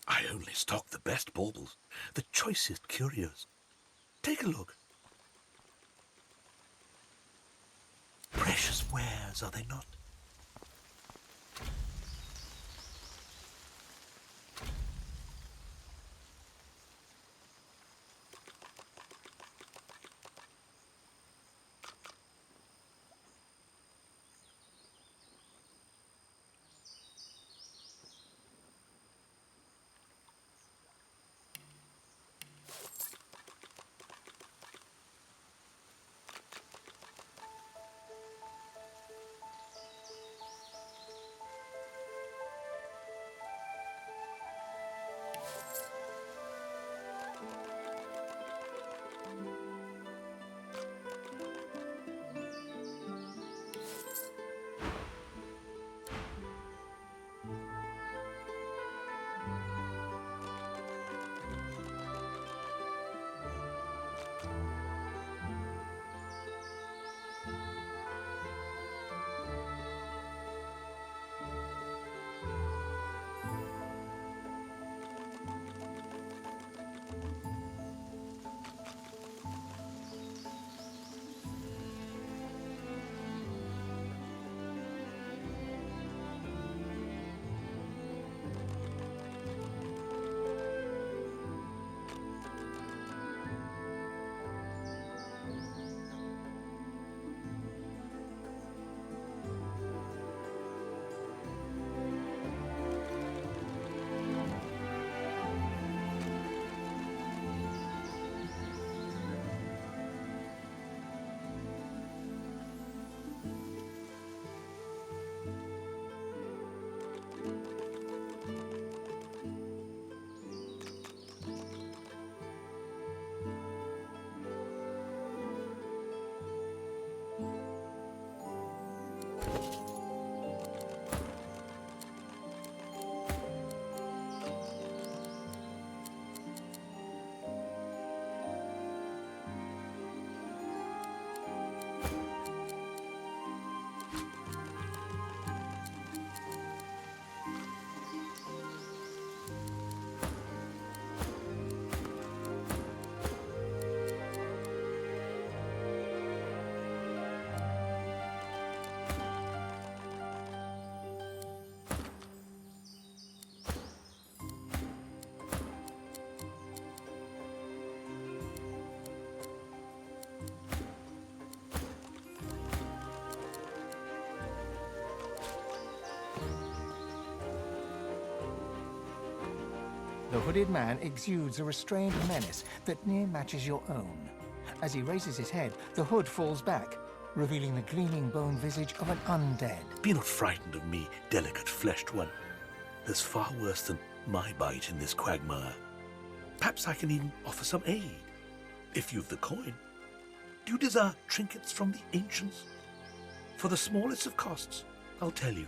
I only stock the best baubles, the choicest curios. Take a look. Precious wares, are they not? The hooded man exudes a restrained menace that near matches your own. As he raises his head, the hood falls back, revealing the gleaming bone visage of an undead. Be not frightened of me, delicate fleshed one. There's far worse than my bite in this quagmire. Perhaps I can even offer some aid, if you've the coin. Do you desire trinkets from the ancients? For the smallest of costs, I'll tell you.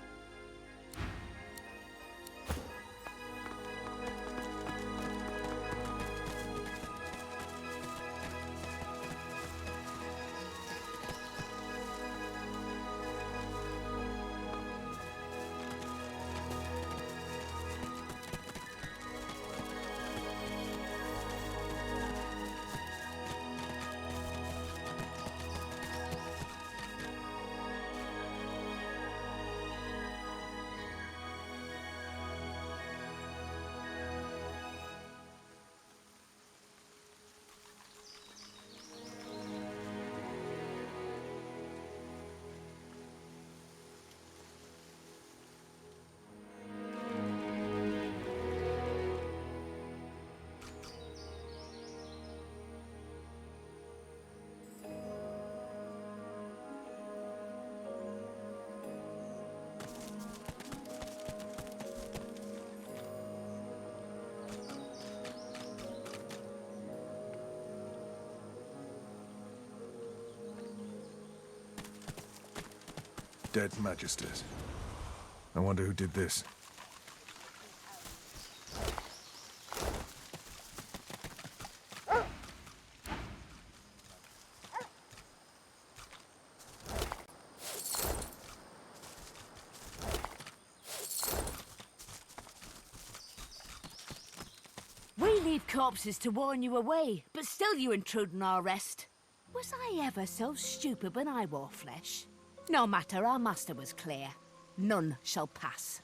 Dead magisters. I wonder who did this. We leave corpses to warn you away, but still you intrude on our rest. Was I ever so stupid when I wore flesh? No matter, our master was clear. None shall pass.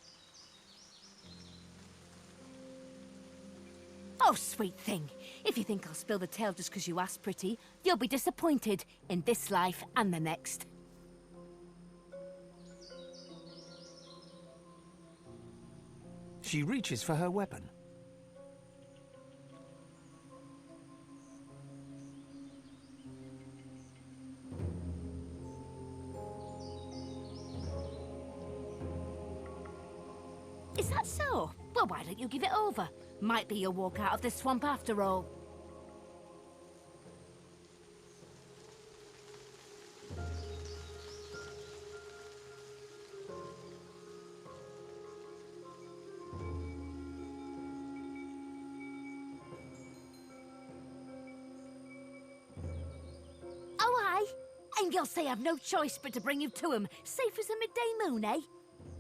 Oh, sweet thing. If you think I'll spill the tale just because you asked, pretty, you'll be disappointed in this life and the next. She reaches for her weapon. Is that so? Well, why don't you give it over? Might be you'll walk out of this swamp after all. Oh, aye? And you'll say I've no choice but to bring you to him, safe as a midday moon, eh?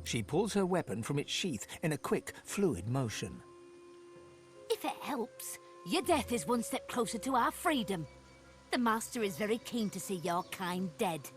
She pulls her weapon from its sheath in a quick, fluid motion. If it helps, your death is one step closer to our freedom. The Master is very keen to see your kind dead.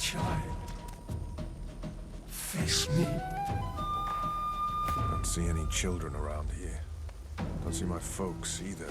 child. Face me. Don't see any children around here. Don't see my folks either.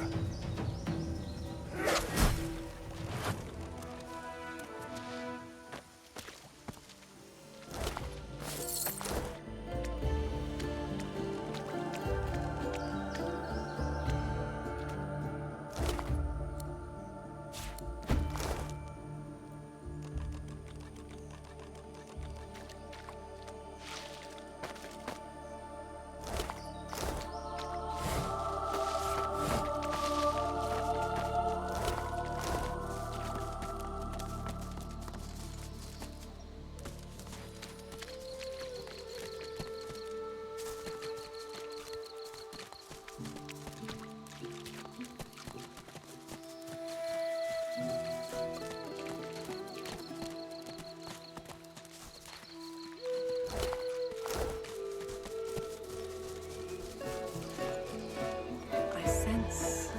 I sense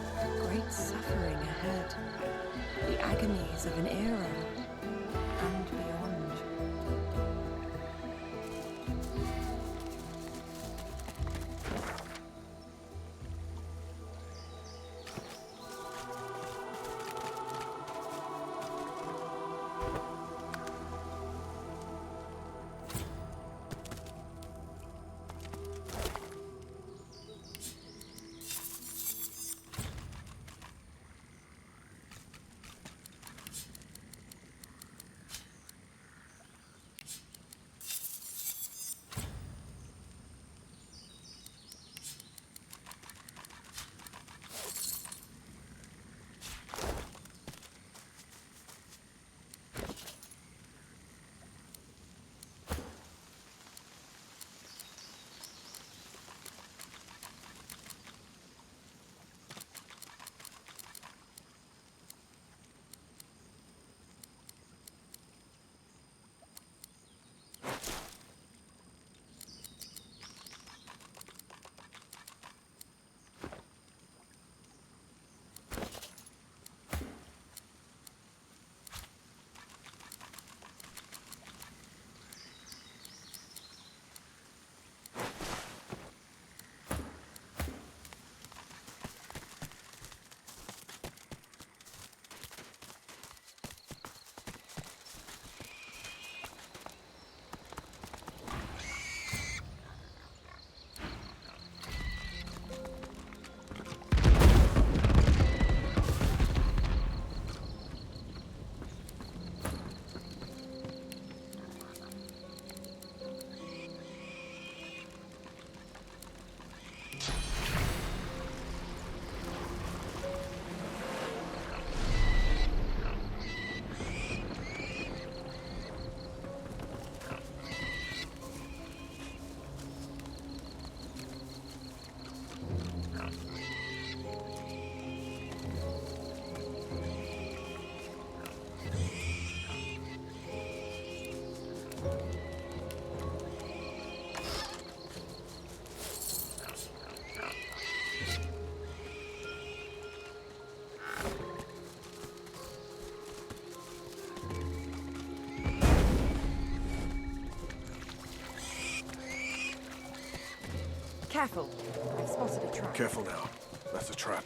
great suffering ahead. The agonies of an era and beyond. Careful. I've spotted a trap. Careful now. That's a trap.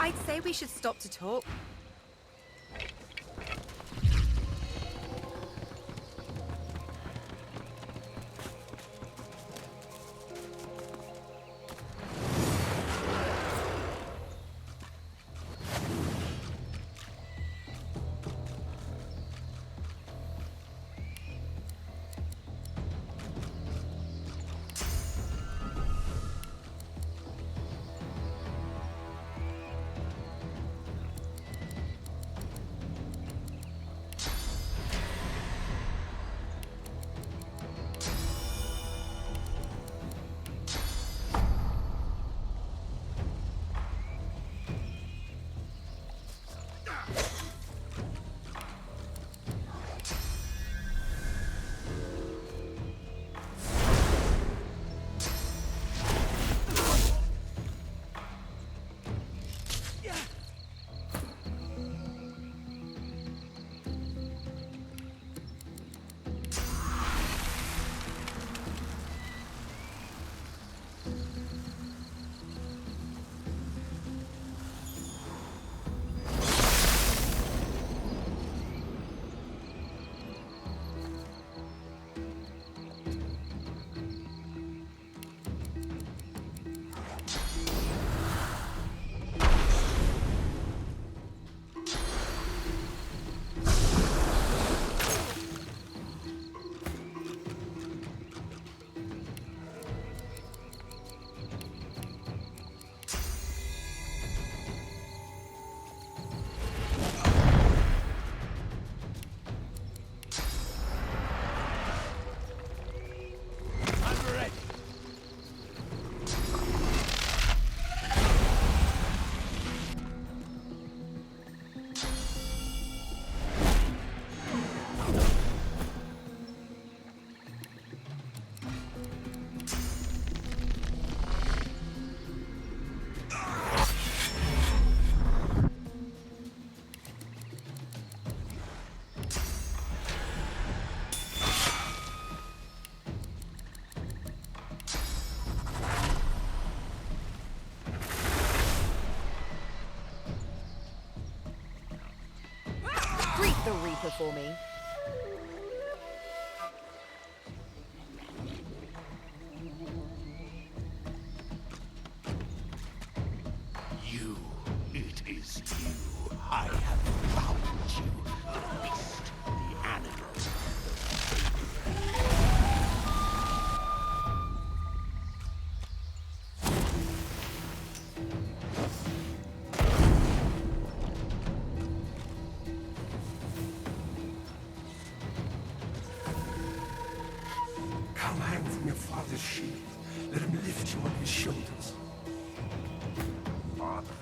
I'd say we should stop to talk. the Reaper for me. You. It is you. I have found you. The beast, the animal, come hang from your father's shield. Let him lift you on his shoulders. Father.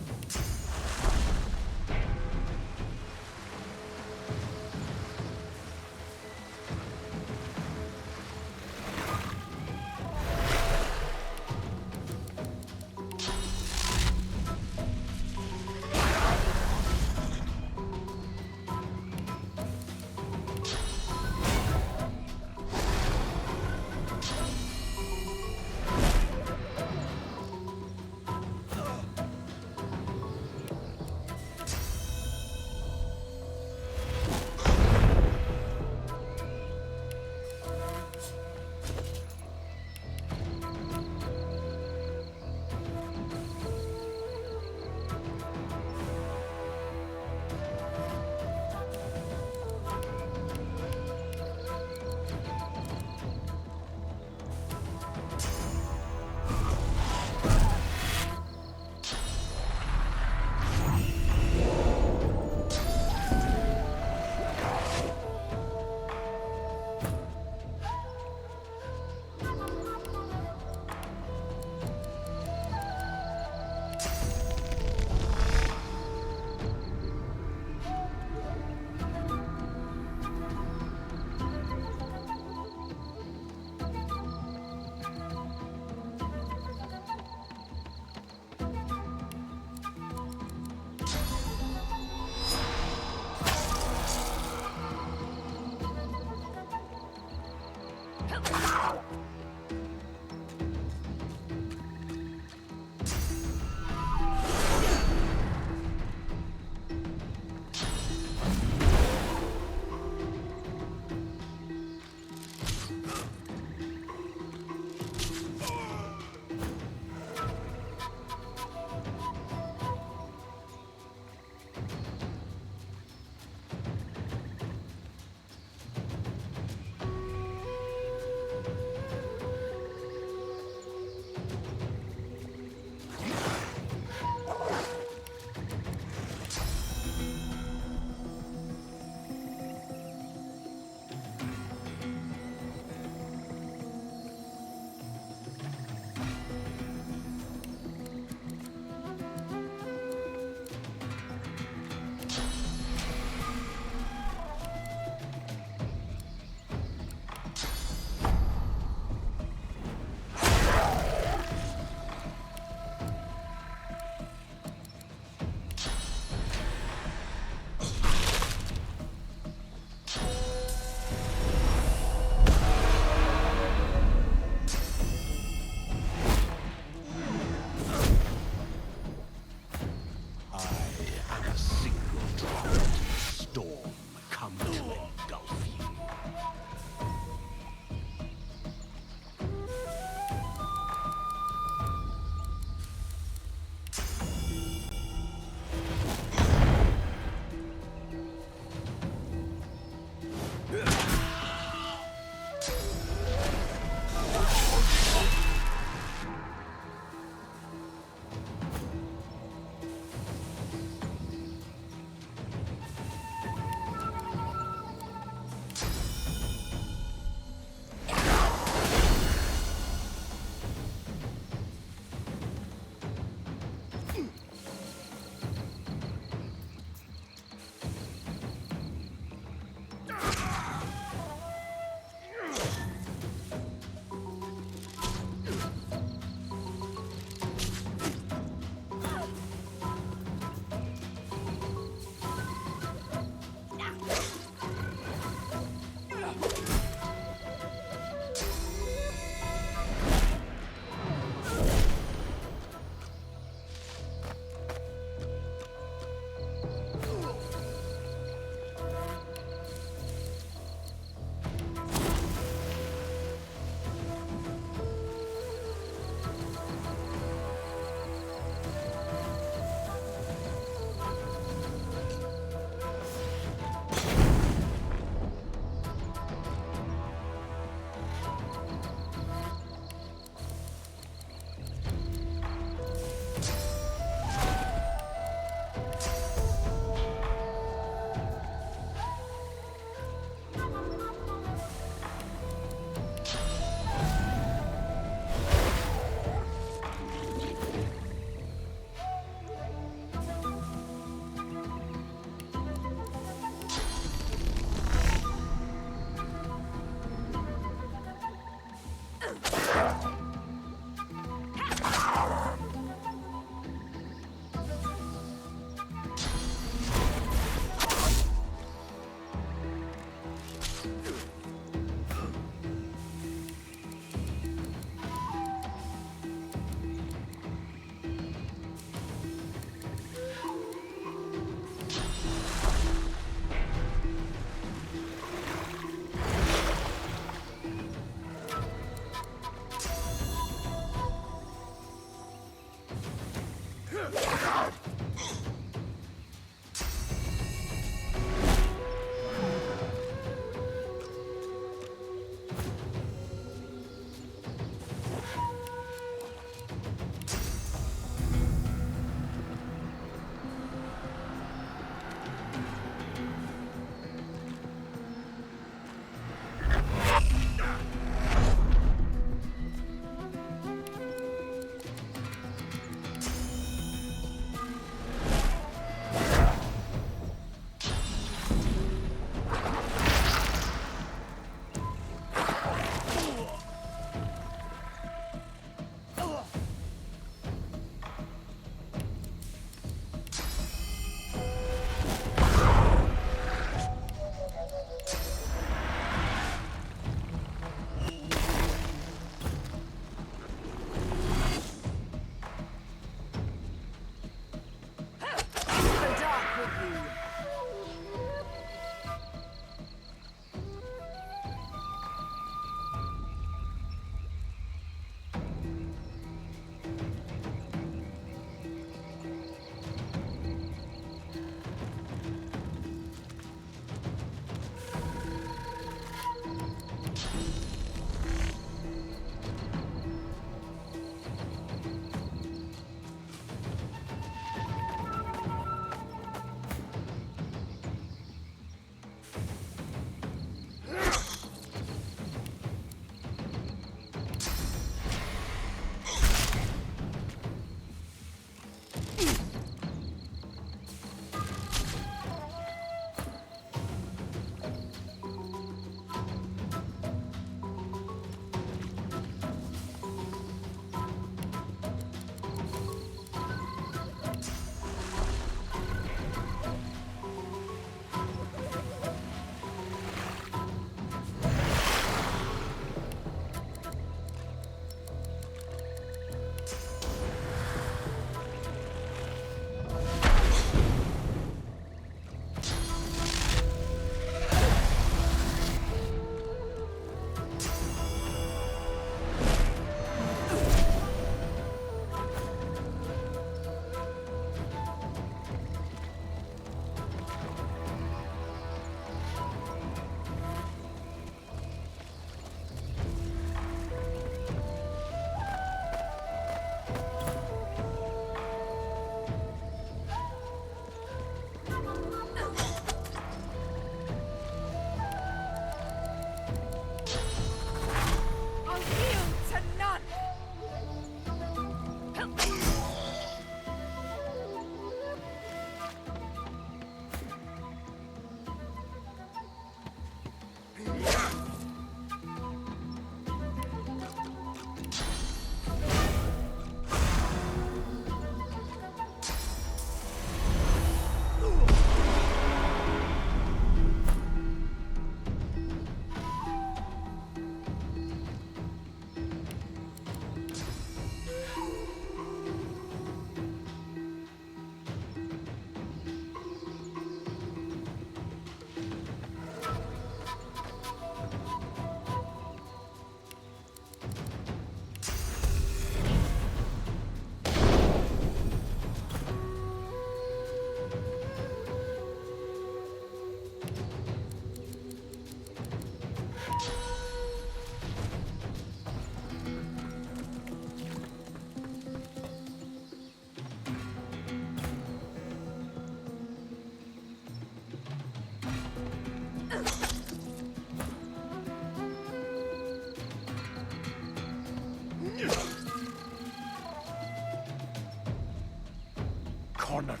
cornered.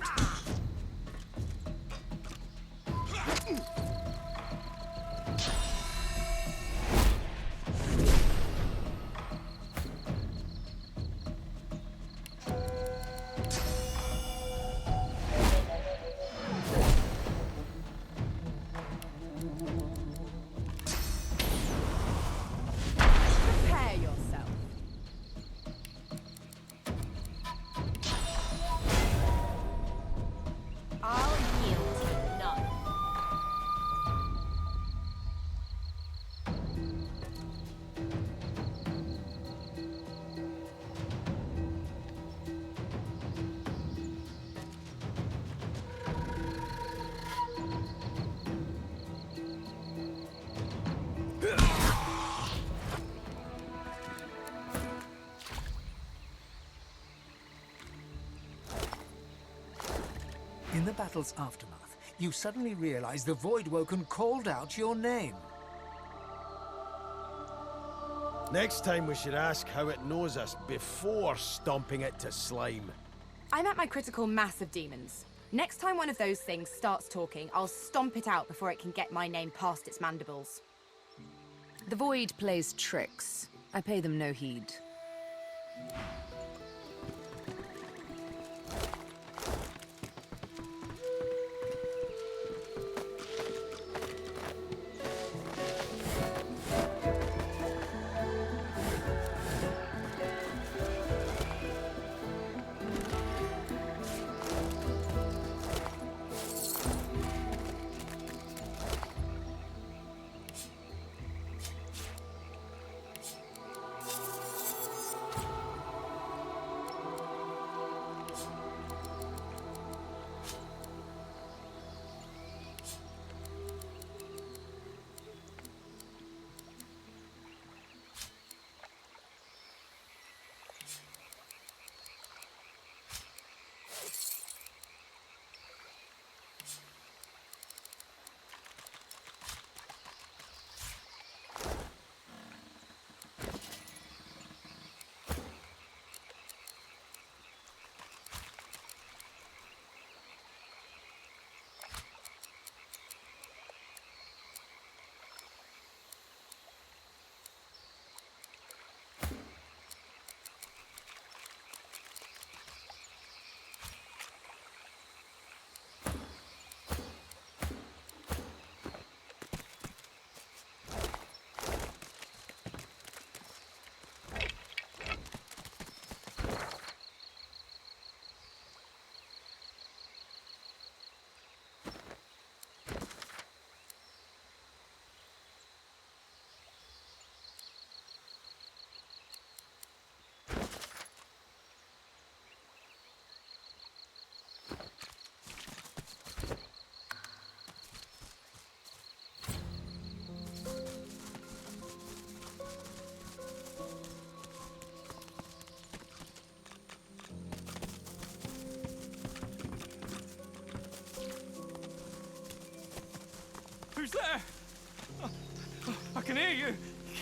Prepare yourself. I'll yield to none. In the battle's aftermath, you suddenly realize the Voidwoken called out your name. Next time we should ask how it knows us before stomping it to slime. I'm at my critical mass of demons. Next time one of those things starts talking, I'll stomp it out before it can get my name past its mandibles. The Void plays tricks. I pay them no heed. Who's there? I can hear you.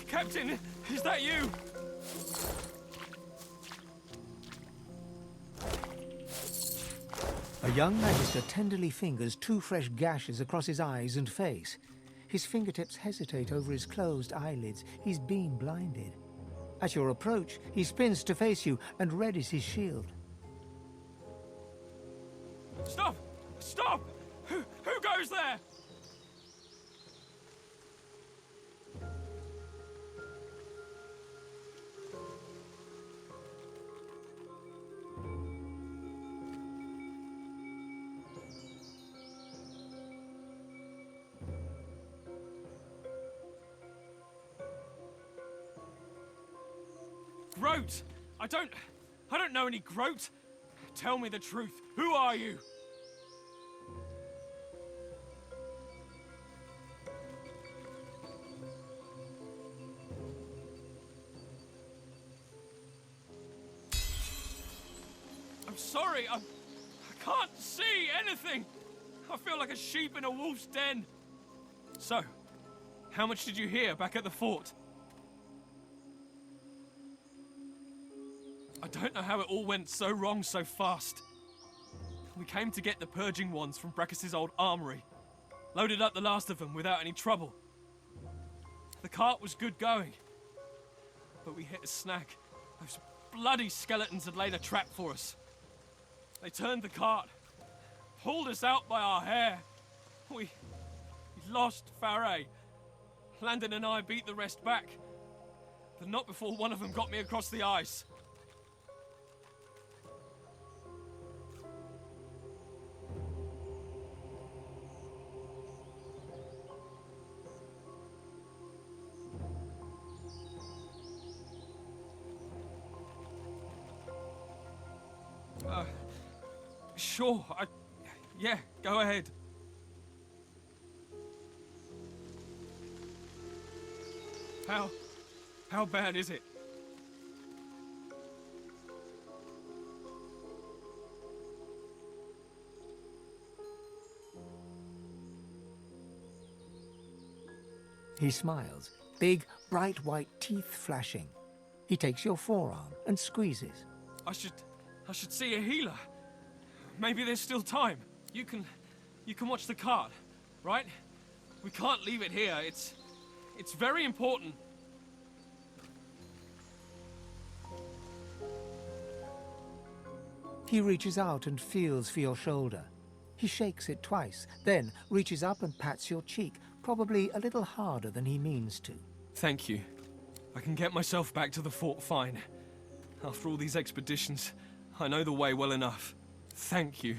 Captain, is that you? A young magister tenderly fingers two fresh gashes across his eyes and face. His fingertips hesitate over his closed eyelids. He's been blinded. At your approach, he spins to face you and readies his shield. Stop! Stop! Who goes there? Groat! I don't know any Groat. Tell me the truth. Who are you? I'm sorry. I can't see anything. I feel like a sheep in a wolf's den. So, how much did you hear back at the fort? I don't know how it all went so wrong so fast. We came to get the purging wands from Breckus's old armory. Loaded up the last of them without any trouble. The cart was good going. But we hit a snag. Those bloody skeletons had laid a trap for us. They turned the cart, pulled us out by our hair. We lost Faray. Landon and I beat the rest back, but not before one of them got me across the ice. Sure, yeah, go ahead. How bad is it? He smiles, big, bright white teeth flashing. He takes your forearm and squeezes. I should see a healer. Maybe there's still time. You can watch the cart, right? We can't leave it here. It's very important. He reaches out and feels for your shoulder. He shakes it twice, then reaches up and pats your cheek, probably a little harder than he means to. Thank you. I can get myself back to the fort fine. After all these expeditions, I know the way well enough. Thank you.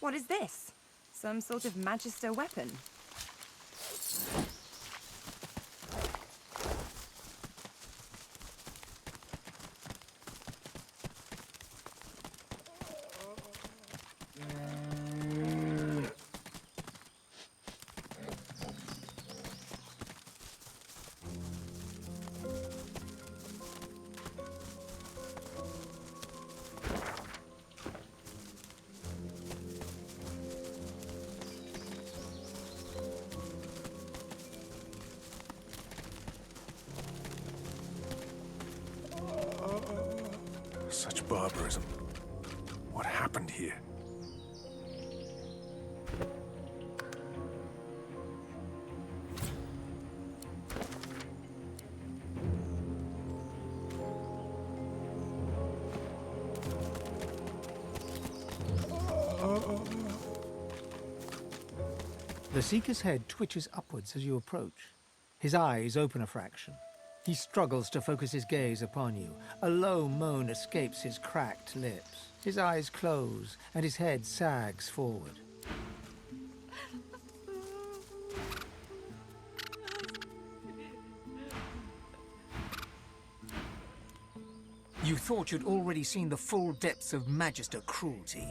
What is this? Some sort of Magister weapon? Such barbarism. What happened here? The Seeker's head twitches upwards as you approach. His eyes open a fraction. He struggles to focus his gaze upon you. A low moan escapes his cracked lips. His eyes close, and his head sags forward. You thought you'd already seen the full depths of Magister cruelty.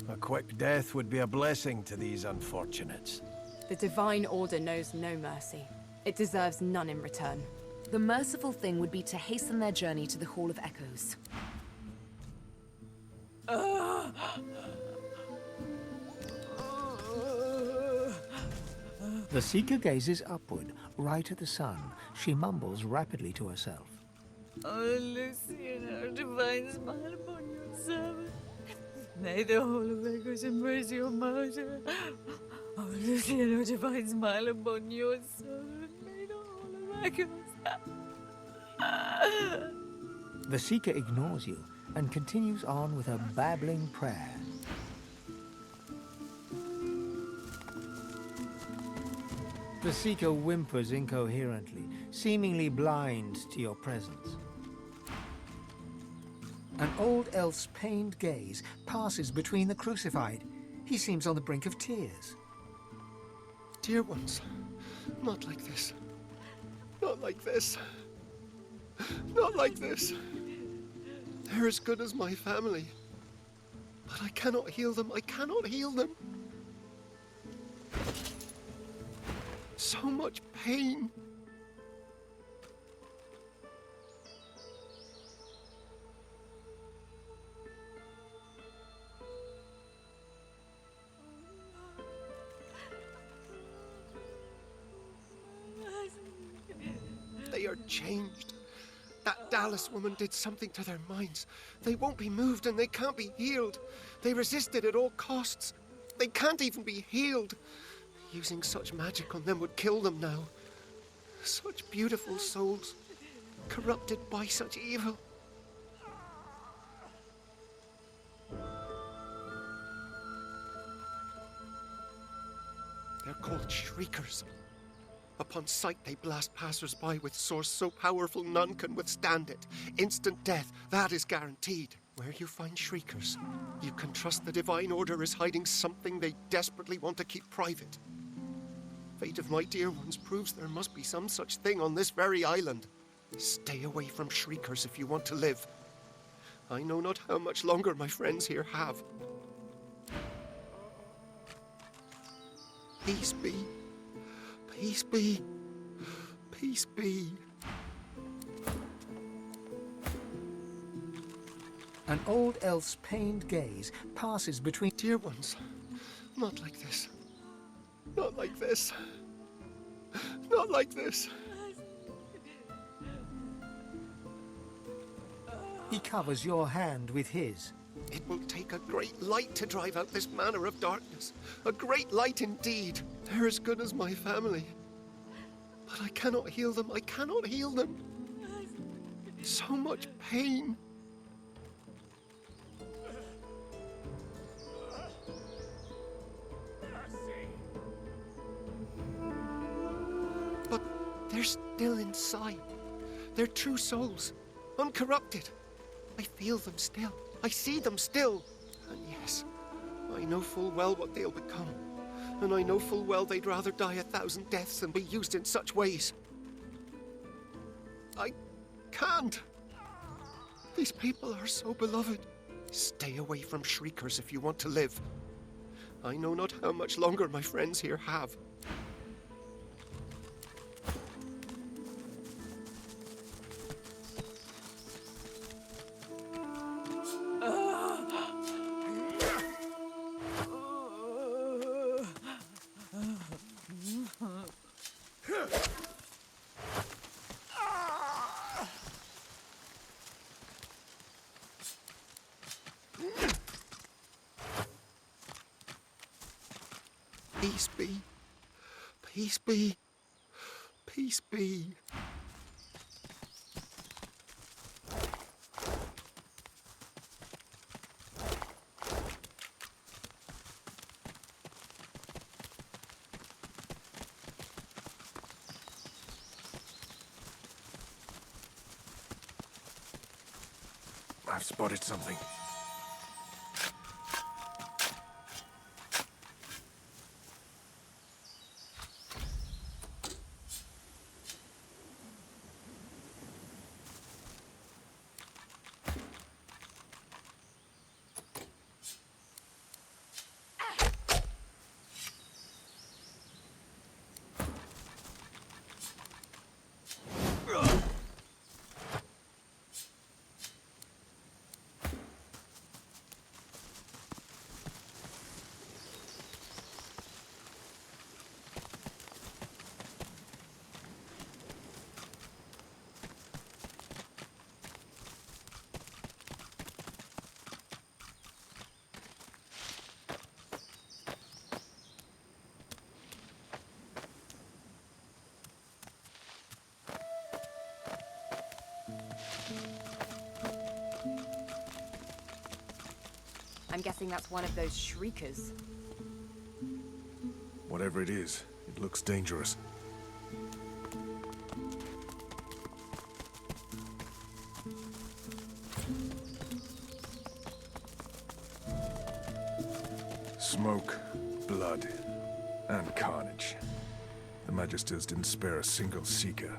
A quick death would be a blessing to these unfortunates. The Divine Order knows no mercy. It deserves none in return. The merciful thing would be to hasten their journey to the Hall of Echoes. The Seeker gazes upward, right at the sun. She mumbles rapidly to herself. Oh, Lucian, our divine smile upon your servant. May the whole of Echoes embrace your martyr. Oh, Lucian, our divine smile upon your servant. May the whole of Echoes... The Seeker ignores you and continues on with her babbling prayer. The Seeker whimpers incoherently, seemingly blind to your presence. An old elf's pained gaze passes between the crucified. He seems on the brink of tears. Dear ones, not like this. Not like this. Not like this. They're as good as my family. But I cannot heal them. I cannot heal them. So much pain. They are changed. That Dallas woman did something to their minds. They won't be moved and they can't be healed. They resisted at all costs. They can't even be healed. Using such magic on them would kill them now. Such beautiful souls, corrupted by such evil. They're called Shriekers. Upon sight, they blast passers-by with swords so powerful none can withstand it. Instant death, that is guaranteed. Where you find Shriekers, you can trust the Divine Order is hiding something they desperately want to keep private. Fate of my dear ones proves there must be some such thing on this very island. Stay away from Shriekers if you want to live. I know not how much longer my friends here have. Peace be. Peace be. Peace be. An old elf's pained gaze passes between... Dear ones, not like this. Not like this. Not like this. He covers your hand with his. It will take a great light to drive out this manner of darkness. A great light indeed. They're as good as my family. But I cannot heal them. I cannot heal them. So much pain. But they're still inside. They're true souls, uncorrupted. I feel them still. I see them still. And yes, I know full well what they'll become. And I know full well they'd rather die 1,000 deaths than be used in such ways. I can't. These people are so beloved. Stay away from Shriekers if you want to live. I know not how much longer my friends here have. Peace be. Peace be. Peace be. I've spotted something. I'm guessing that's one of those shriekers. Whatever it is, it looks dangerous. Smoke, blood, and carnage. The Magisters didn't spare a single seeker.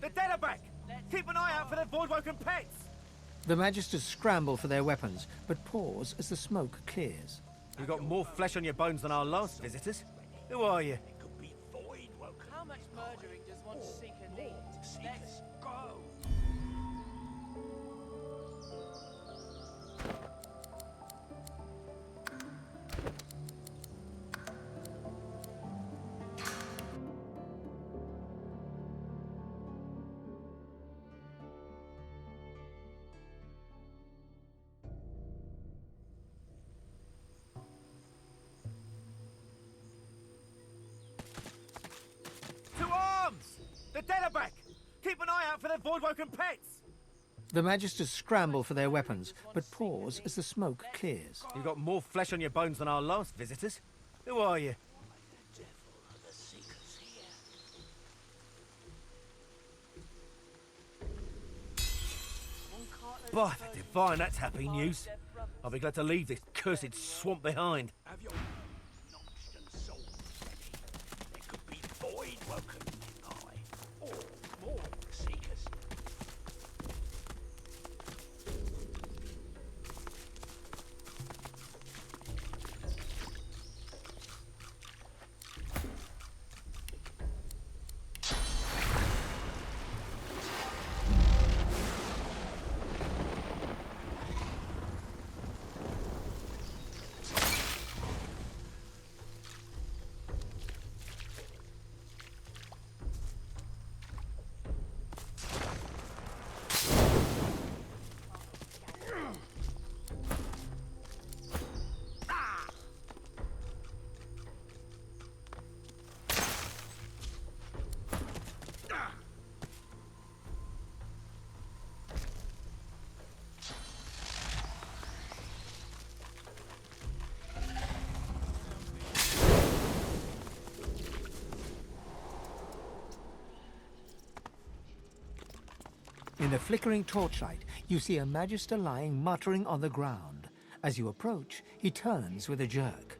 The dead are back! Keep an eye out for their void-woken pets! The Magisters scramble for their weapons, but pause as the smoke clears. You've got more flesh on your bones than our last visitors. Who are you? How much murdering does one seeker need? Let's go! To arms! The dead are back! Keep an eye out for their void-woken pets! The Magisters scramble for their weapons, but pause as the smoke clears. You've got more flesh on your bones than our last visitors. Who are you? By the divine, that's happy news. I'll be glad to leave this cursed swamp behind. Have your notched and soul steady. There could be void woken nearby, or more seekers. In the flickering torchlight, you see a Magister lying muttering on the ground. As you approach, he turns with a jerk.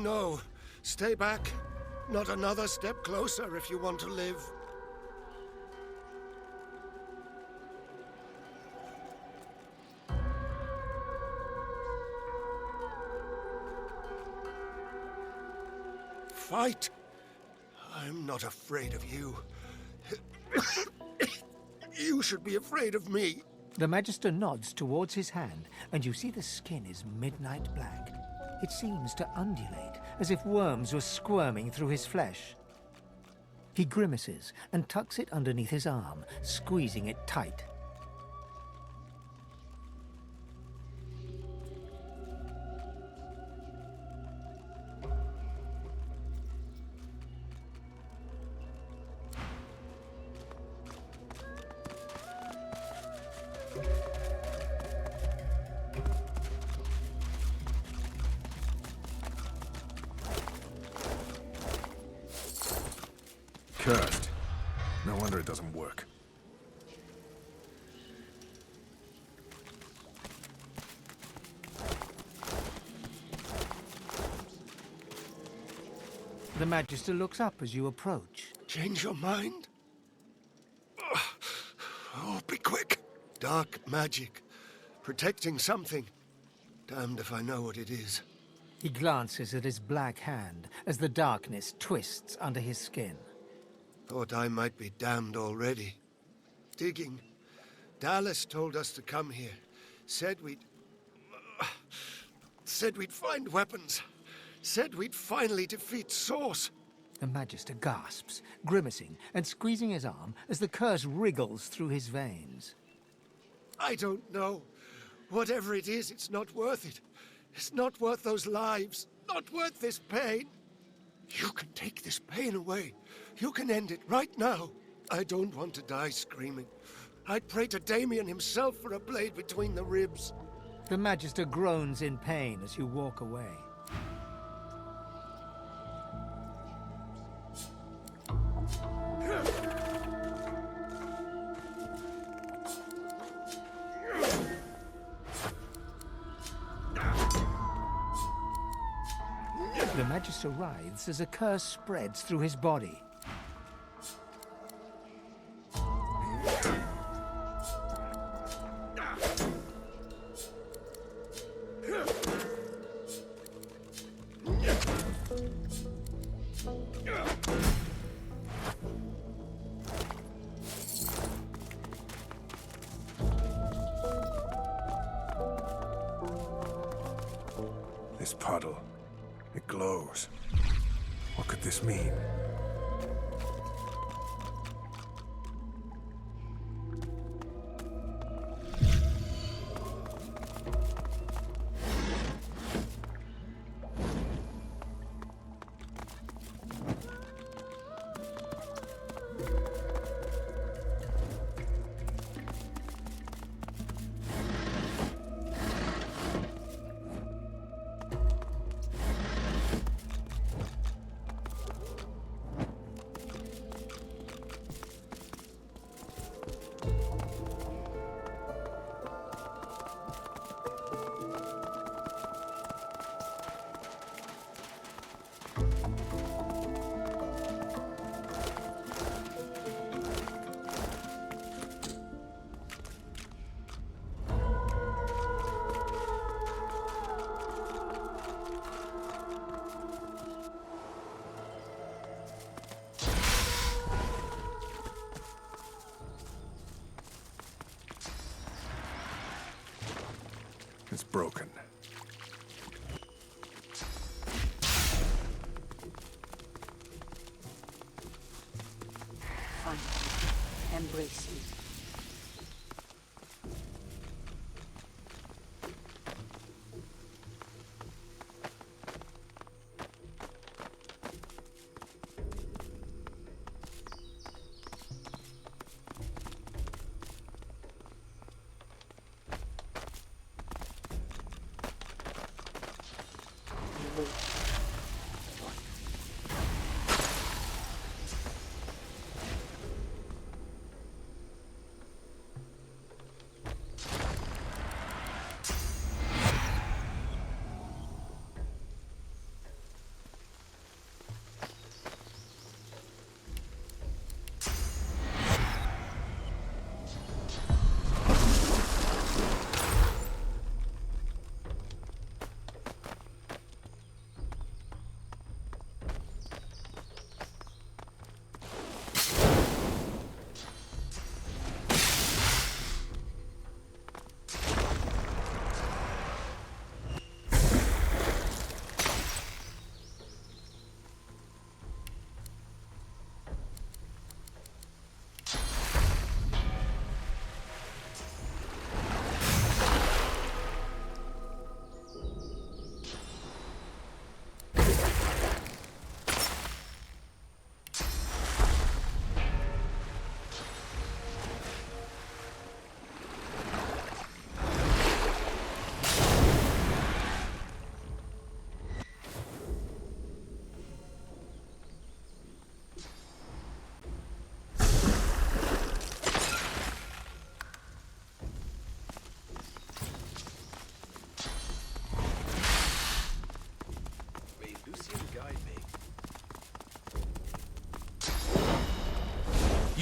No. Stay back. Not another step closer if you want to live. Fight! I'm not afraid of you. You should be afraid of me. The Magister nods towards his hand, and you see the skin is midnight black. It seems to undulate, as if worms were squirming through his flesh. He grimaces and tucks it underneath his arm, squeezing it tight. Cursed. No wonder it doesn't work. The Magister looks up as you approach. Change your mind? Oh, be quick. Dark magic. Protecting something. Damned if I know what it is. He glances at his black hand as the darkness twists under his skin. Thought I might be damned already. Digging. Dallas told us to come here. Said we'd find weapons. Said we'd finally defeat Source. The Magister gasps, grimacing and squeezing his arm as the curse wriggles through his veins. I don't know. Whatever it is, it's not worth it. It's not worth those lives. Not worth this pain. You can take this pain away. You can end it right now. I don't want to die screaming. I'd pray to Damien himself for a blade between the ribs. The Magister groans in pain as you walk away. The Magister writhes as a curse spreads through his body. This puddle, it glows. What could this mean? It's broken. Finally, embrace you.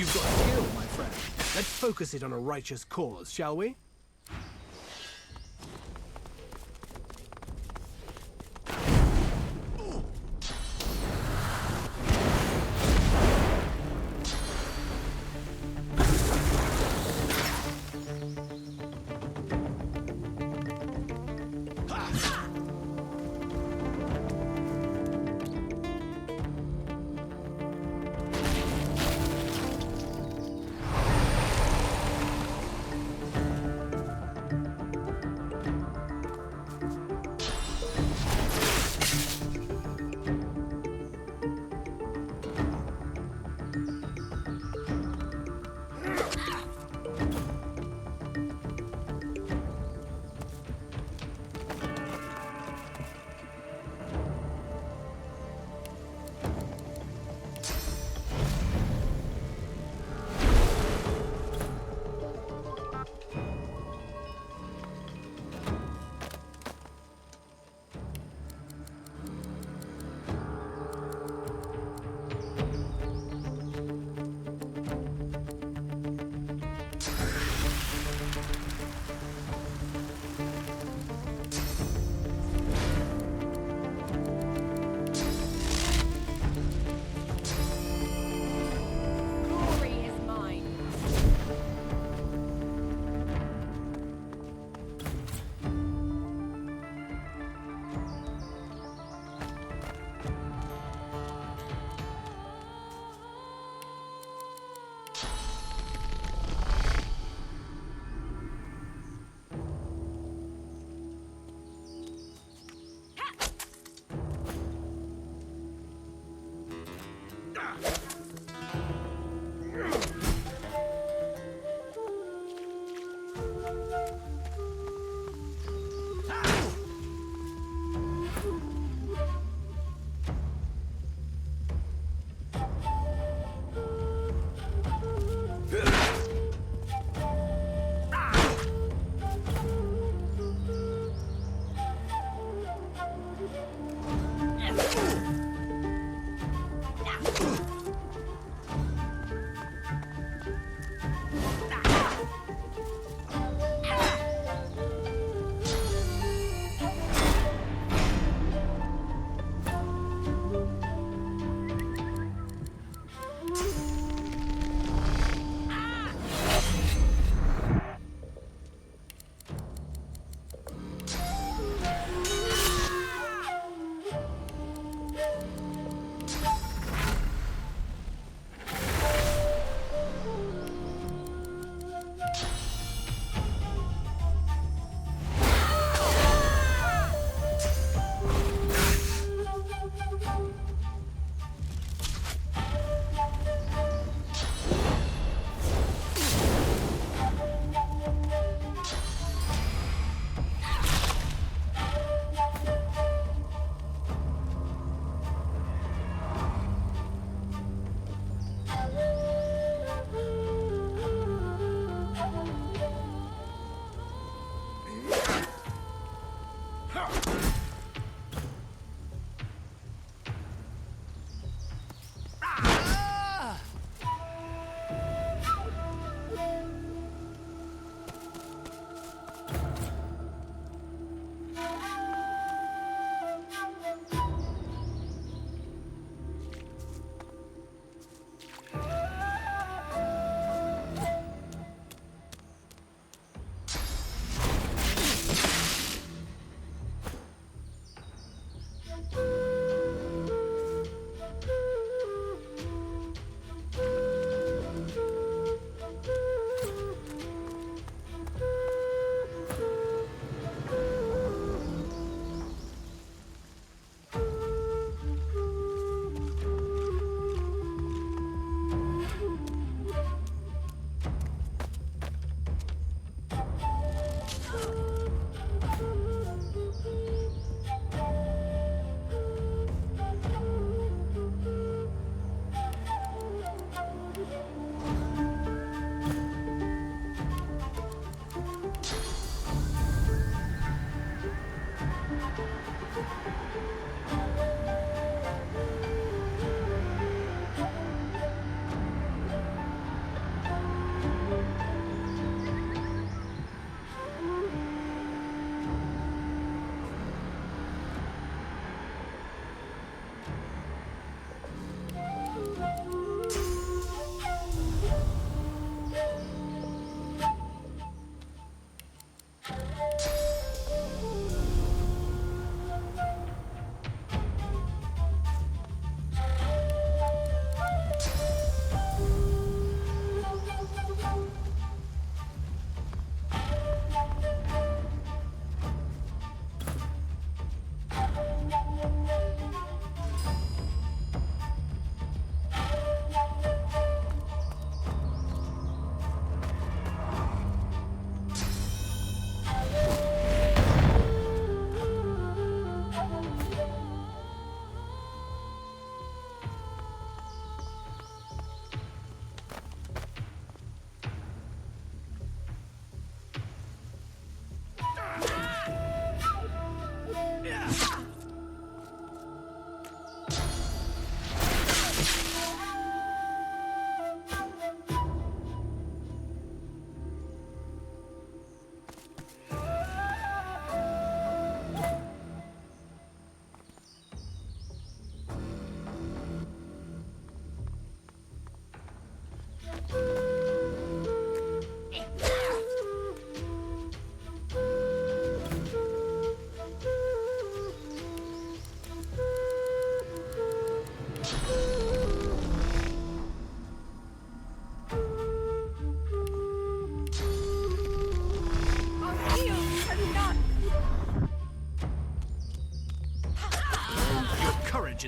You've got skill, my friend. Let's focus it on a righteous cause, shall we?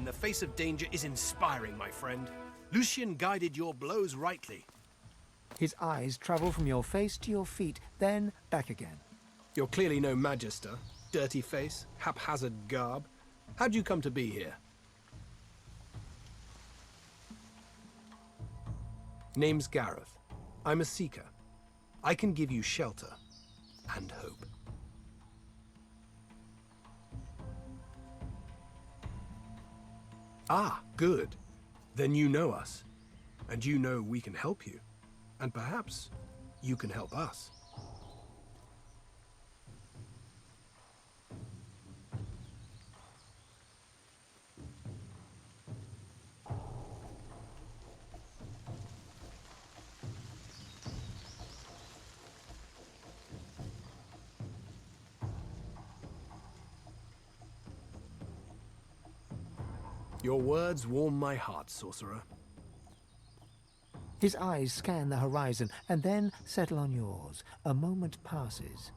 in the face of danger is inspiring, my friend. Lucian guided your blows rightly. His eyes travel from your face to your feet, then back again. You're clearly no magister. Dirty face, haphazard garb. How'd you come to be here? Name's Gareth. I'm a seeker. I can give you shelter and hope. Ah, good. Then you know us. And you know we can help you. And perhaps you can help us. Your words warm my heart, sorcerer. His eyes scan the horizon and then settle on yours. A moment passes.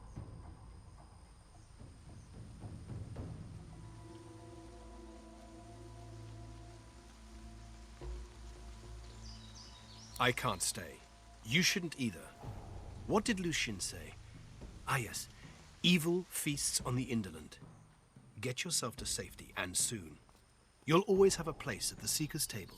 I can't stay. You shouldn't either. What did Lucian say? Ah yes, evil feasts on the indolent. Get yourself to safety, and soon. You'll always have a place at the Seeker's table.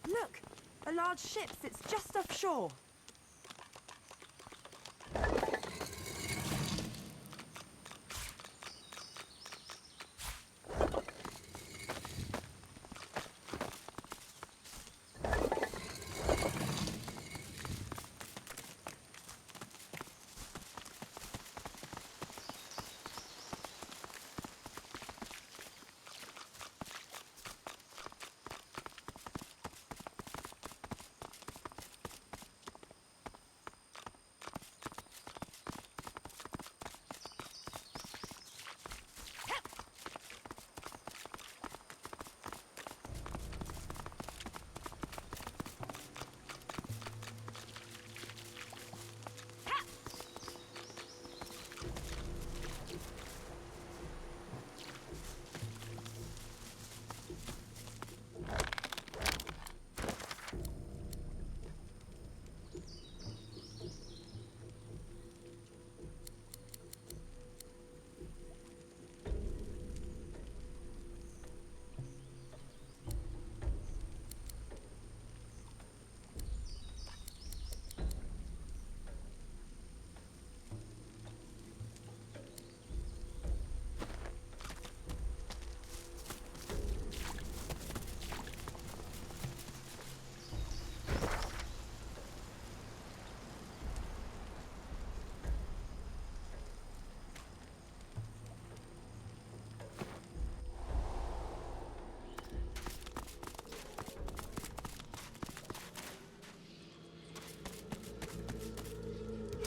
Look! A large ship sits just offshore.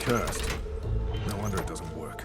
cursed. No wonder it doesn't work.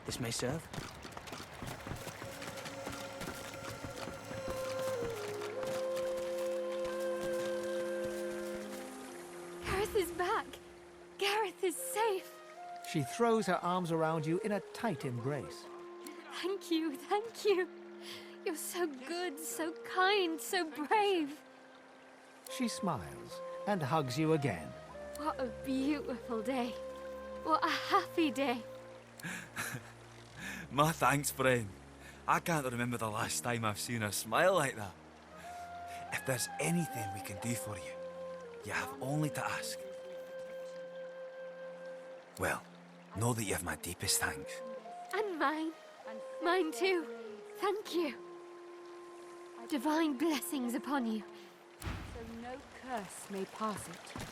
This may serve. Gareth is back. Gareth is safe. She throws her arms around you in a tight embrace. Thank you, thank you. You're so good, so kind, so brave. She smiles and hugs you again. What a beautiful day. What a happy day. My thanks, friend. I can't remember the last time I've seen her smile like that. If there's anything we can do for you, you have only to ask. Well, know that you have my deepest thanks. And mine. Mine too. Thank you. Divine blessings upon you, so no curse may pass it.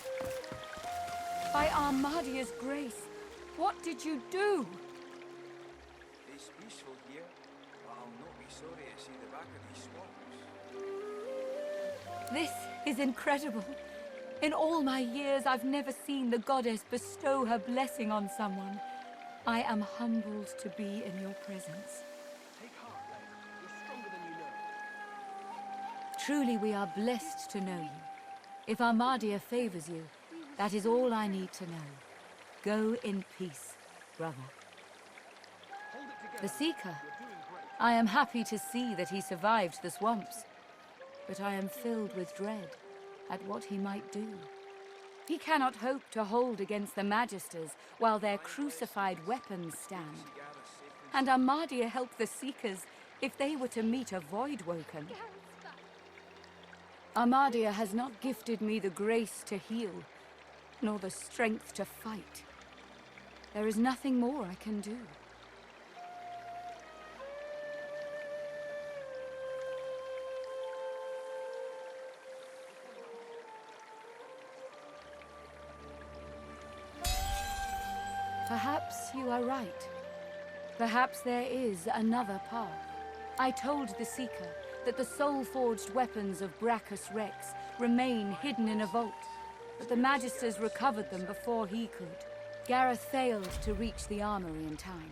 By Armadia's grace, what did you do? It's peaceful here, but I'll not be sorry to see the back of these swamps. This is incredible. In all my years, I've never seen the goddess bestow her blessing on someone. I am humbled to be in your presence. Take heart, lad. You're stronger than you know. Truly, we are blessed to know you. If Armadia favors you, that is all I need to know. Go in peace, brother. The Seeker. I am happy to see that he survived the swamps, but I am filled with dread at what he might do. He cannot hope to hold against the Magisters while their crucified weapons stand. And Armadia helped the Seekers if they were to meet a Voidwoken. Armadia has not gifted me the grace to heal, nor the strength to fight. There is nothing more I can do. Perhaps you are right. Perhaps there is another path. I told the Seeker that the soul-forged weapons of Brachus Rex remain hidden in a vault, but the Magisters recovered them before he could. Gareth failed to reach the armory in time.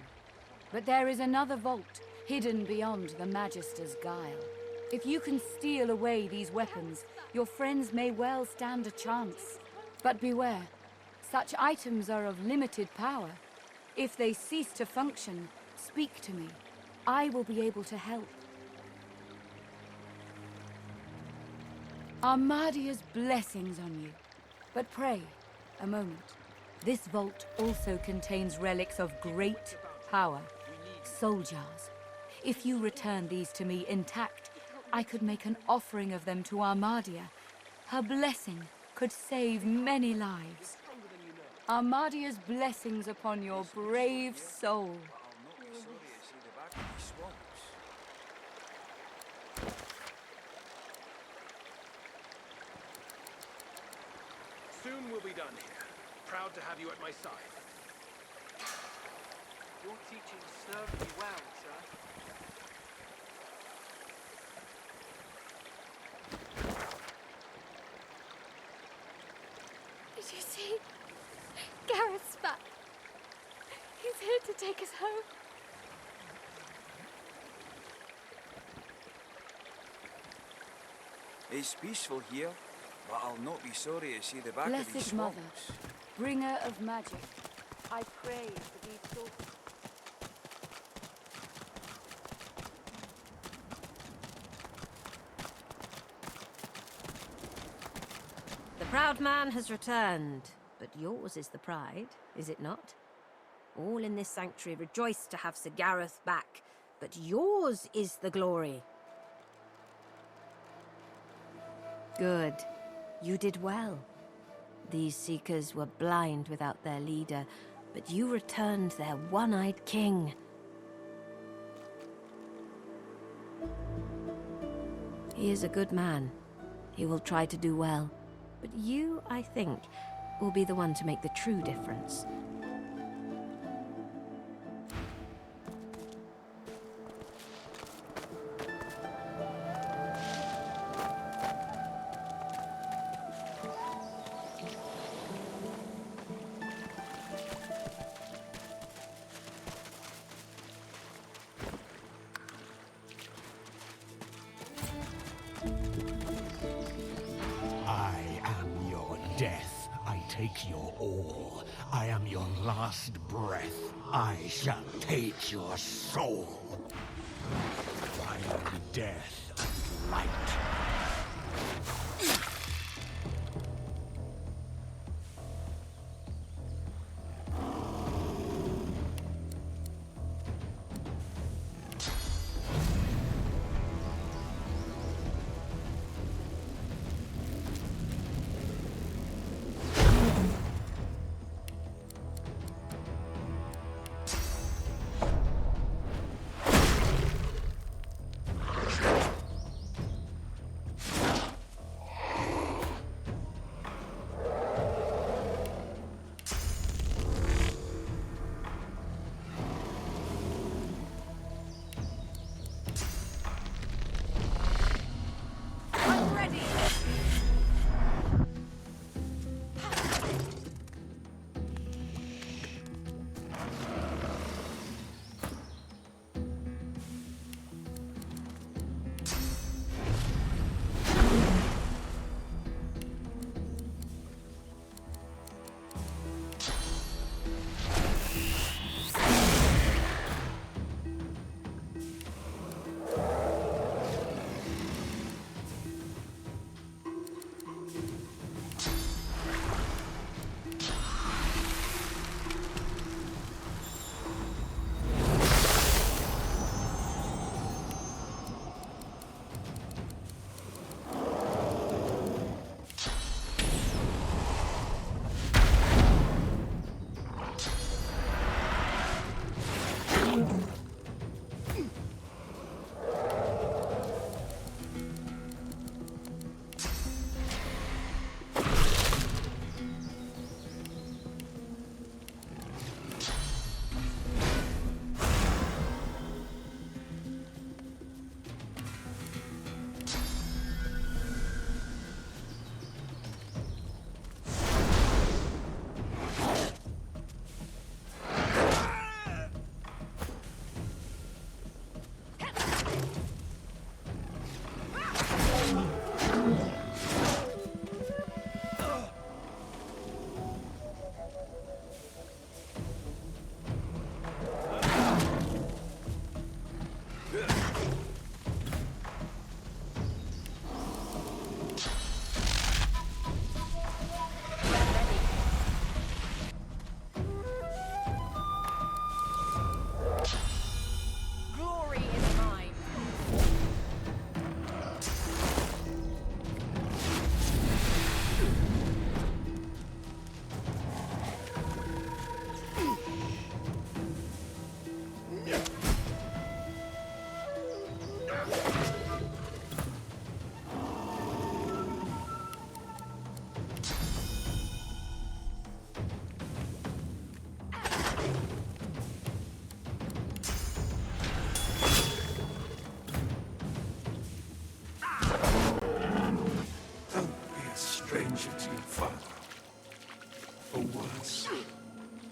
But there is another vault, hidden beyond the Magister's guile. If you can steal away these weapons, your friends may well stand a chance. But beware, such items are of limited power. If they cease to function, speak to me. I will be able to help. Armadia's blessings on you. But pray, a moment. This vault also contains relics of great power. Soul jars. If you return these to me intact, I could make an offering of them to Armadia. Her blessing could save many lives. Armadia's blessings upon your brave soul. Soon we'll be done here. Proud to have you at my side. Your teaching served me well, sir. Did you see? Gareth's back. He's here to take us home. It's peaceful here, but I'll not be sorry to see the back of these Blessed Mother, swamps. bringer of magic, I pray for these sorcerers. The proud man has returned, but yours is the pride, is it not? All in this sanctuary rejoice to have Sir Gareth back, but yours is the glory. Good. You did well. These Seekers were blind without their leader, but you returned their one-eyed king. He is a good man. He will try to do well. But you, I think, will be the one to make the true difference. I am your death. I take your all. I am your last breath. I shall take your soul. I am death and light.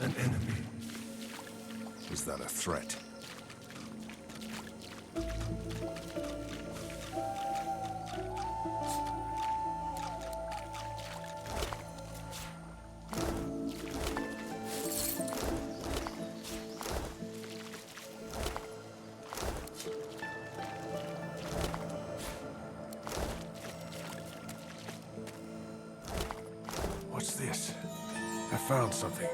An enemy. Is that a threat? What's this? I found something.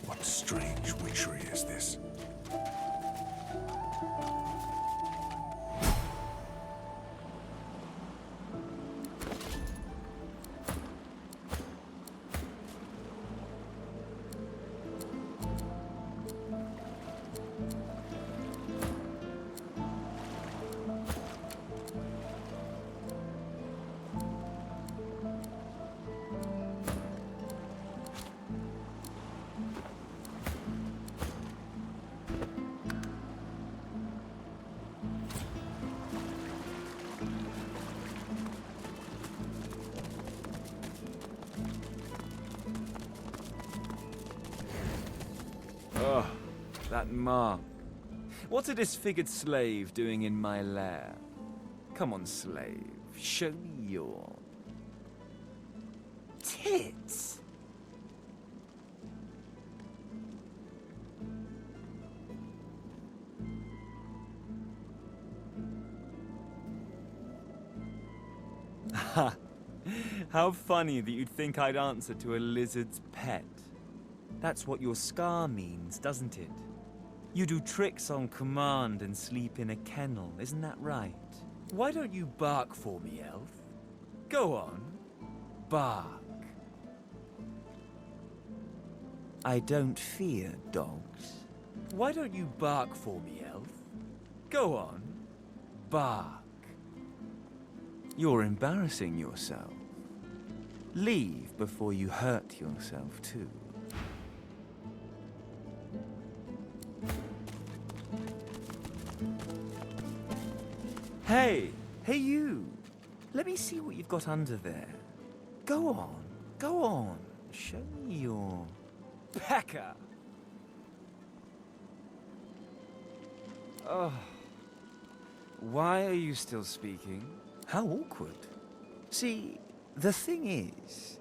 What strange witchery is this? Oh, that mark. What's a disfigured slave doing in my lair? Come on, slave. Show me your... tits. Ha! How funny that you'd think I'd answer to a lizard's pet. That's what your scar means, doesn't it? You do tricks on command and sleep in a kennel, isn't that right? Why don't you bark for me, elf? Go on. Bark. I don't fear dogs. Why don't you bark for me, elf? Go on. Bark. You're embarrassing yourself. Leave before you hurt yourself, too. Hey! Hey you! Let me see what you've got under there. Go on. Go on. Show me your... pecker! Oh. Why are you still speaking? How awkward. See, the thing is,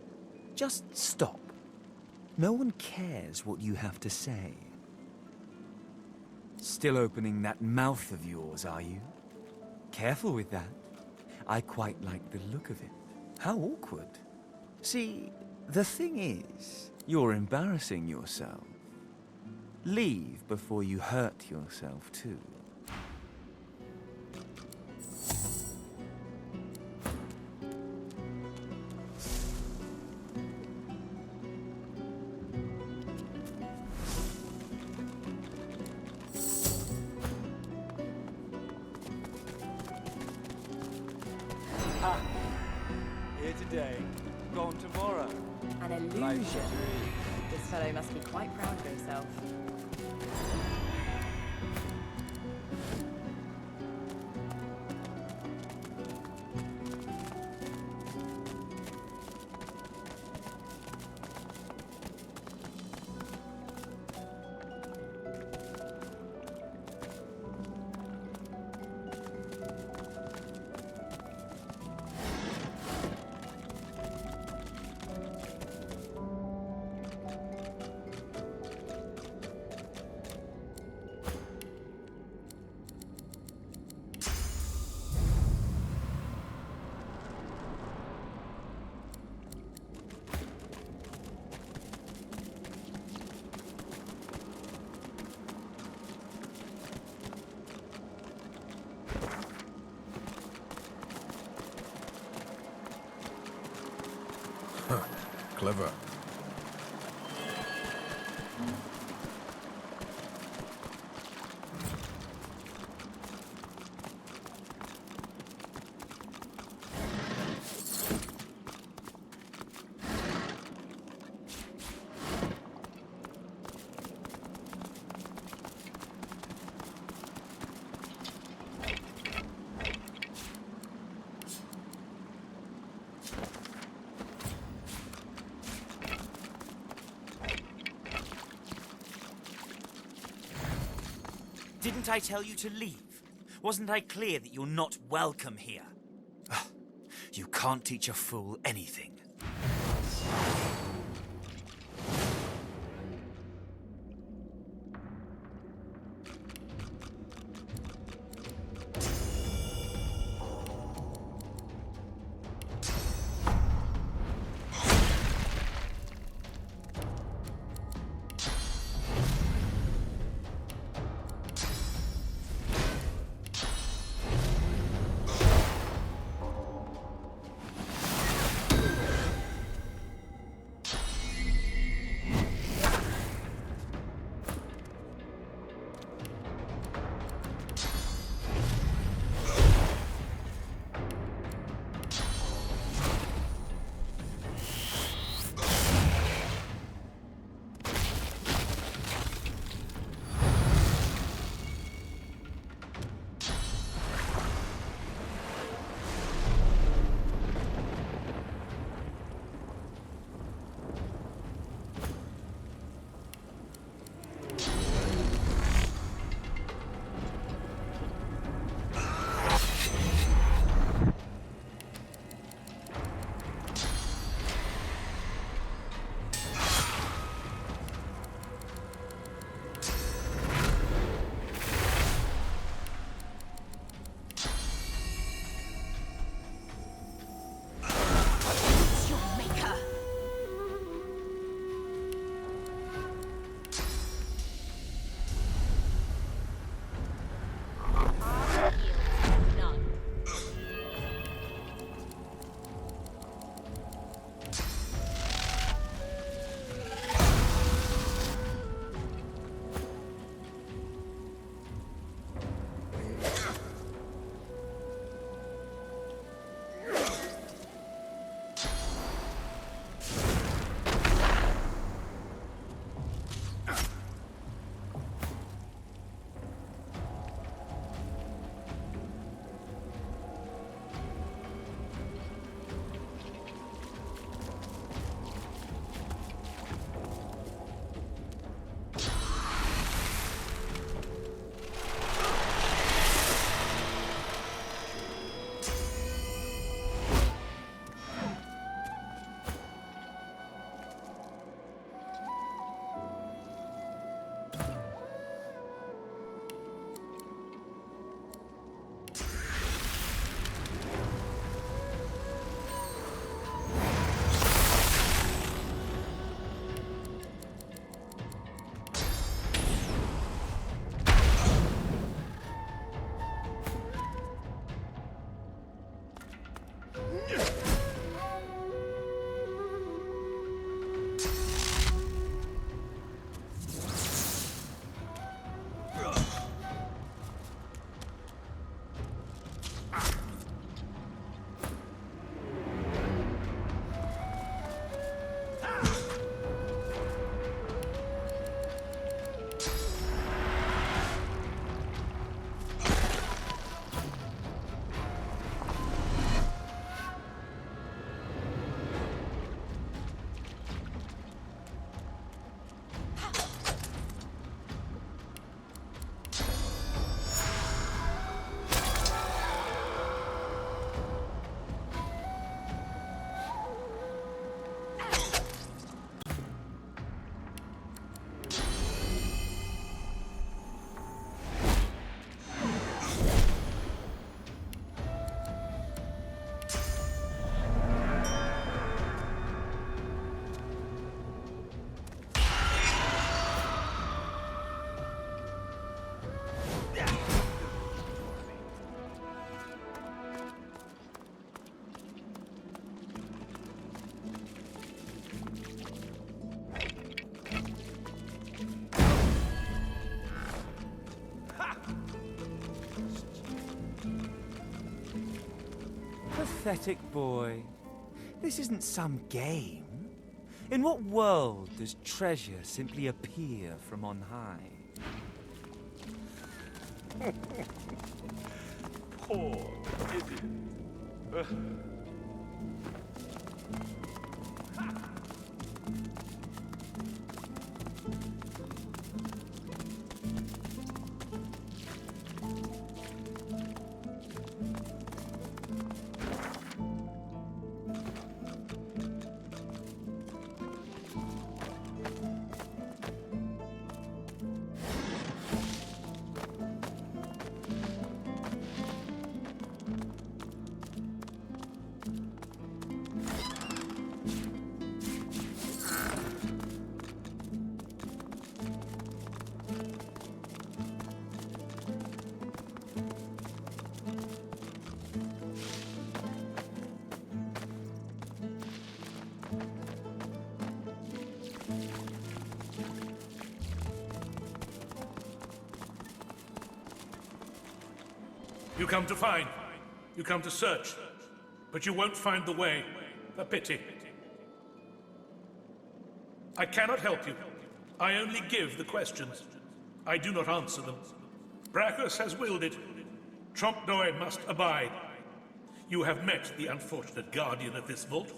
just stop. No one cares what you have to say. Still opening that mouth of yours, are you? Careful with that. I quite like the look of it. How awkward. See, the thing is, you're embarrassing yourself. Leave before you hurt yourself, too. Ha! Here today, gone tomorrow. An illusion. Life's a dream. This fellow must be quite proud of himself. Clever. Didn't I tell you to leave? Wasn't I clear that you're not welcome here? Ugh, you can't teach a fool anything. Pathetic boy. This isn't some game. In what world does treasure simply appear from on high? Poor idiot. You come to find. You come to search. But you won't find the way. A pity. I cannot help you. I only give the questions. I do not answer them. Brachus has willed it. Trompdoi must abide. You have met the unfortunate guardian of this vault.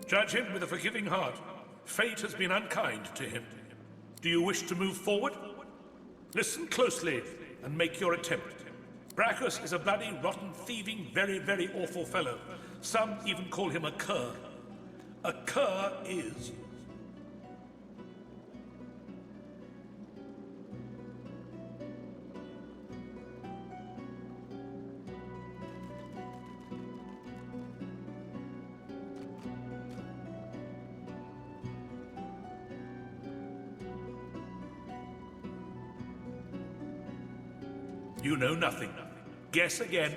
Judge him with a forgiving heart. Fate has been unkind to him. Do you wish to move forward? Listen closely and make your attempt. Brachus is a bloody, rotten, thieving, very, very awful fellow. Some even call him a cur. A cur is... You know nothing. Guess again.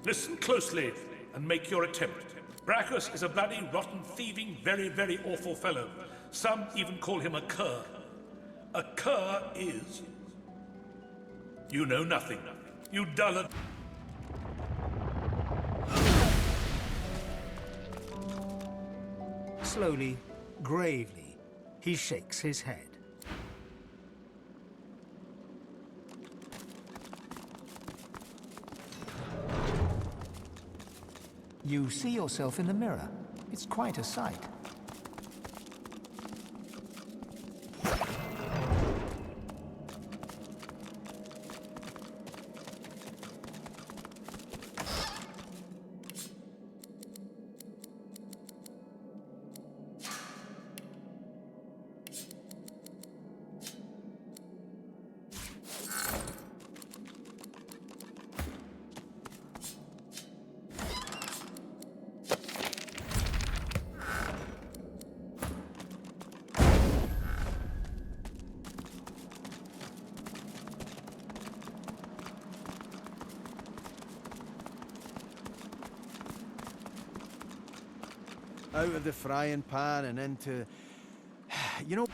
Listen closely and make your attempt. Brachus is a bloody, rotten, thieving, very, very awful fellow. Some even call him a cur. A cur is... You know nothing. You dullard. Slowly, gravely, he shakes his head. You see yourself in the mirror. It's quite a sight. Out of the frying pan and into... You know...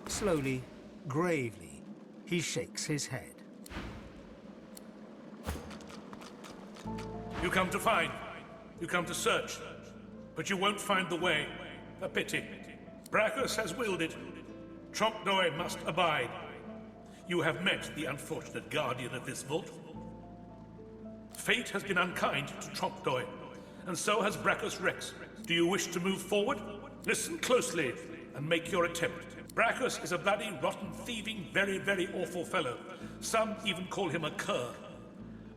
Slowly, gravely, he shakes his head. You come to find. You come to search. But you won't find the way. A pity. Brachus has willed it. Trompdoi must abide. You have met the unfortunate guardian of this vault. Fate has been unkind to Trompdoi, and so has Brachus Rex. Do you wish to move forward? Listen closely and make your attempt. Brachus is a bloody, rotten, thieving, very, very awful fellow. Some even call him a cur.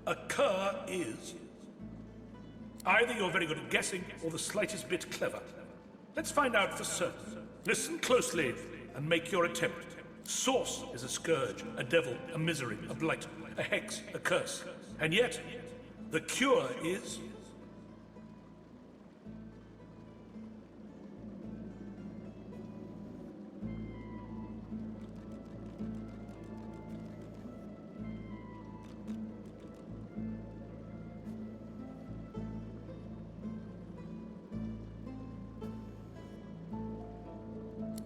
A cur is... Either you're very good at guessing, or the slightest bit clever. Let's find out for certain. Listen closely and make your attempt. Source is a scourge, a devil, a misery, a blight, a hex, a curse. And yet, the cure is...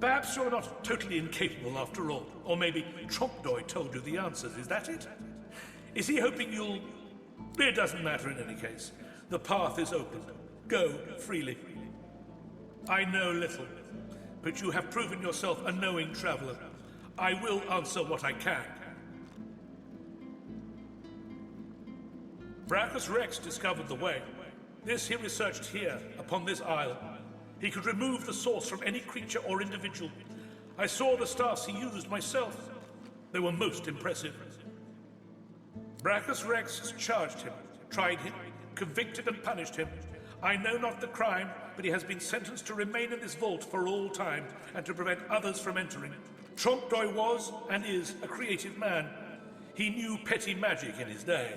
Perhaps you're not totally incapable after all. Or maybe Trompdoi told you the answers, is that it? Is he hoping you'll... It doesn't matter in any case. The path is open. Go freely. I know little, but you have proven yourself a knowing traveler. I will answer what I can. Brachus Rex discovered the way. This he researched here, upon this isle. He could remove the source from any creature or individual. I saw the staffs he used myself. They were most impressive. Brachus Rex has charged him, tried him, convicted and punished him. I know not the crime, but he has been sentenced to remain in this vault for all time and to prevent others from entering. Trompdoi was, and is, a creative man. He knew petty magic in his day.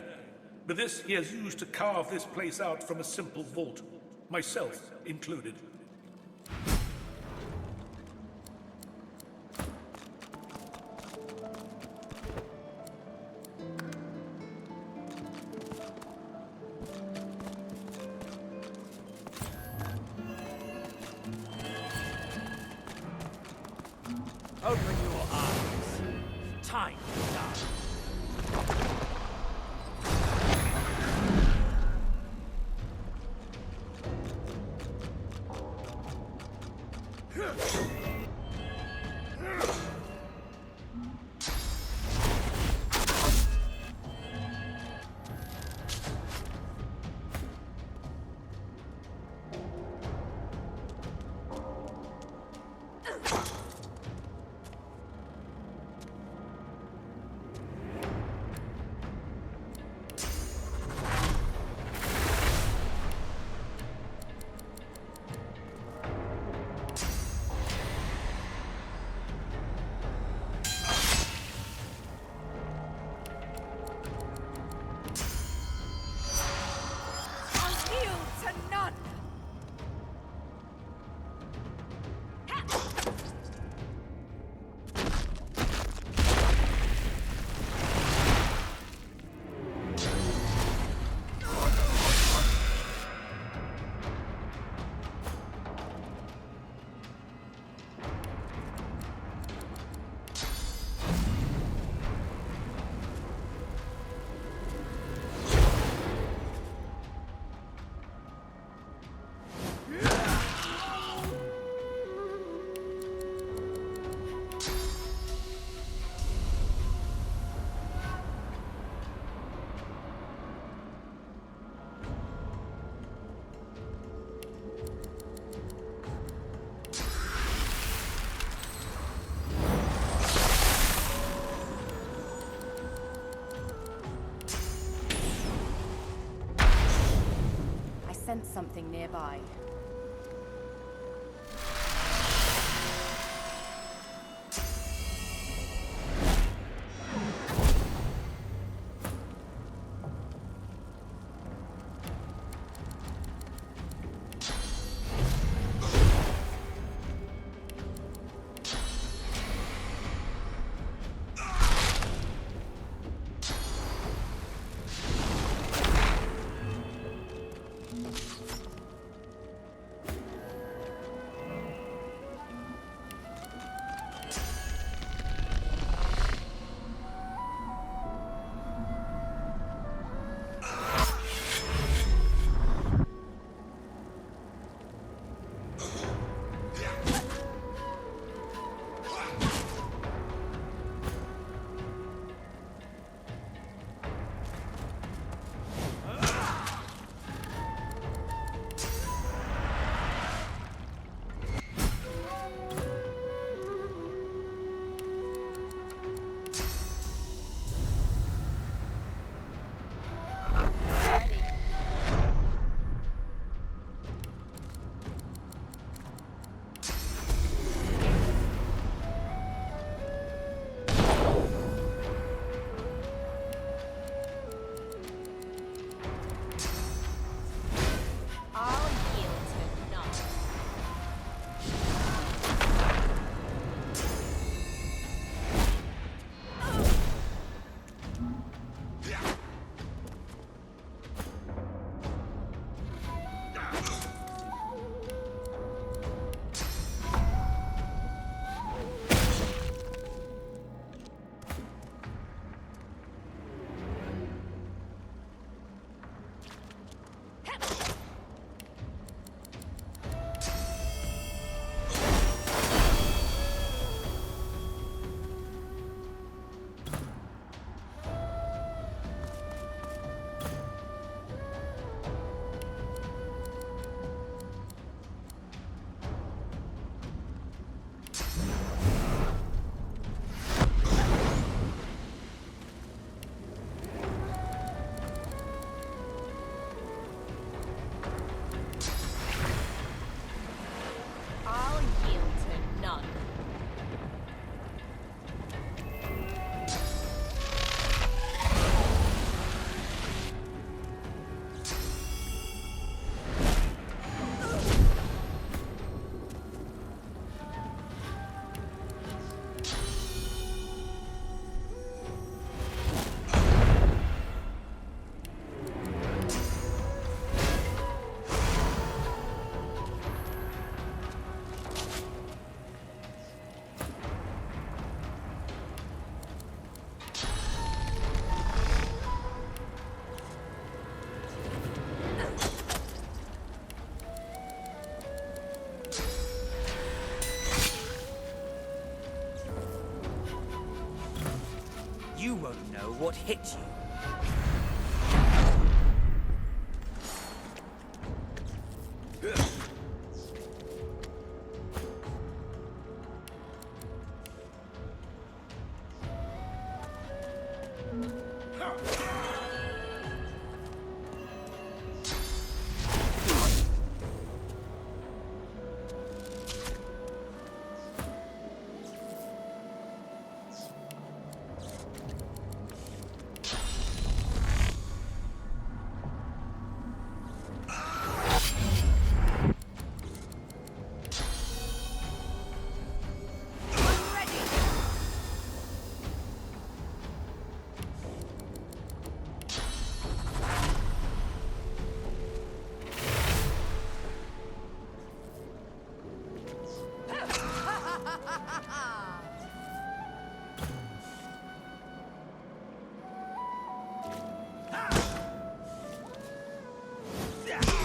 But this he has used to carve this place out from a simple vault, myself included. Open your eyes. Time to die. Sense something nearby. what hit you.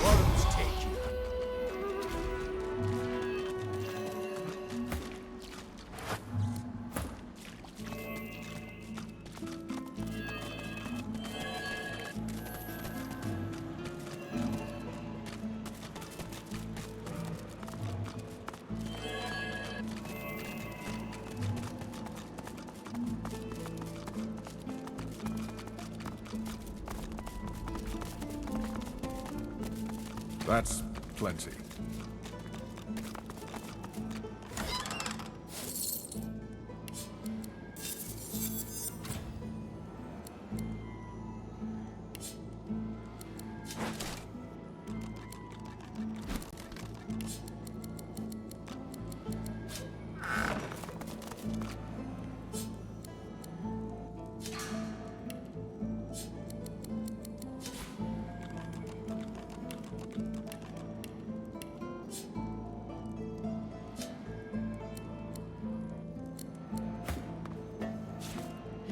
Worms take you. That's plenty.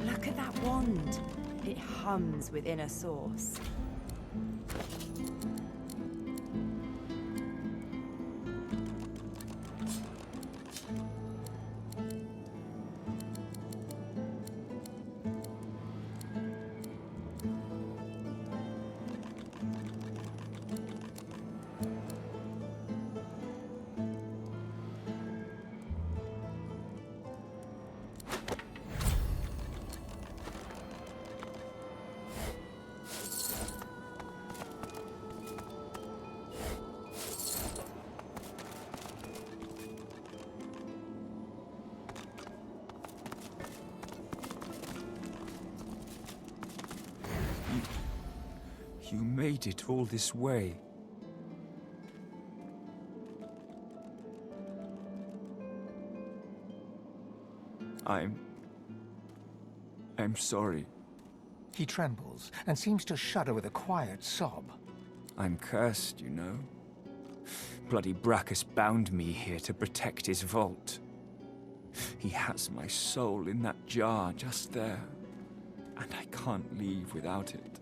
Look at that wand. It hums with inner source. You made it all this way. I'm sorry. He trembles and seems to shudder with a quiet sob. I'm cursed, you know. Bloody Brachus bound me here to protect his vault. He has my soul in that jar just there, and I can't leave without it.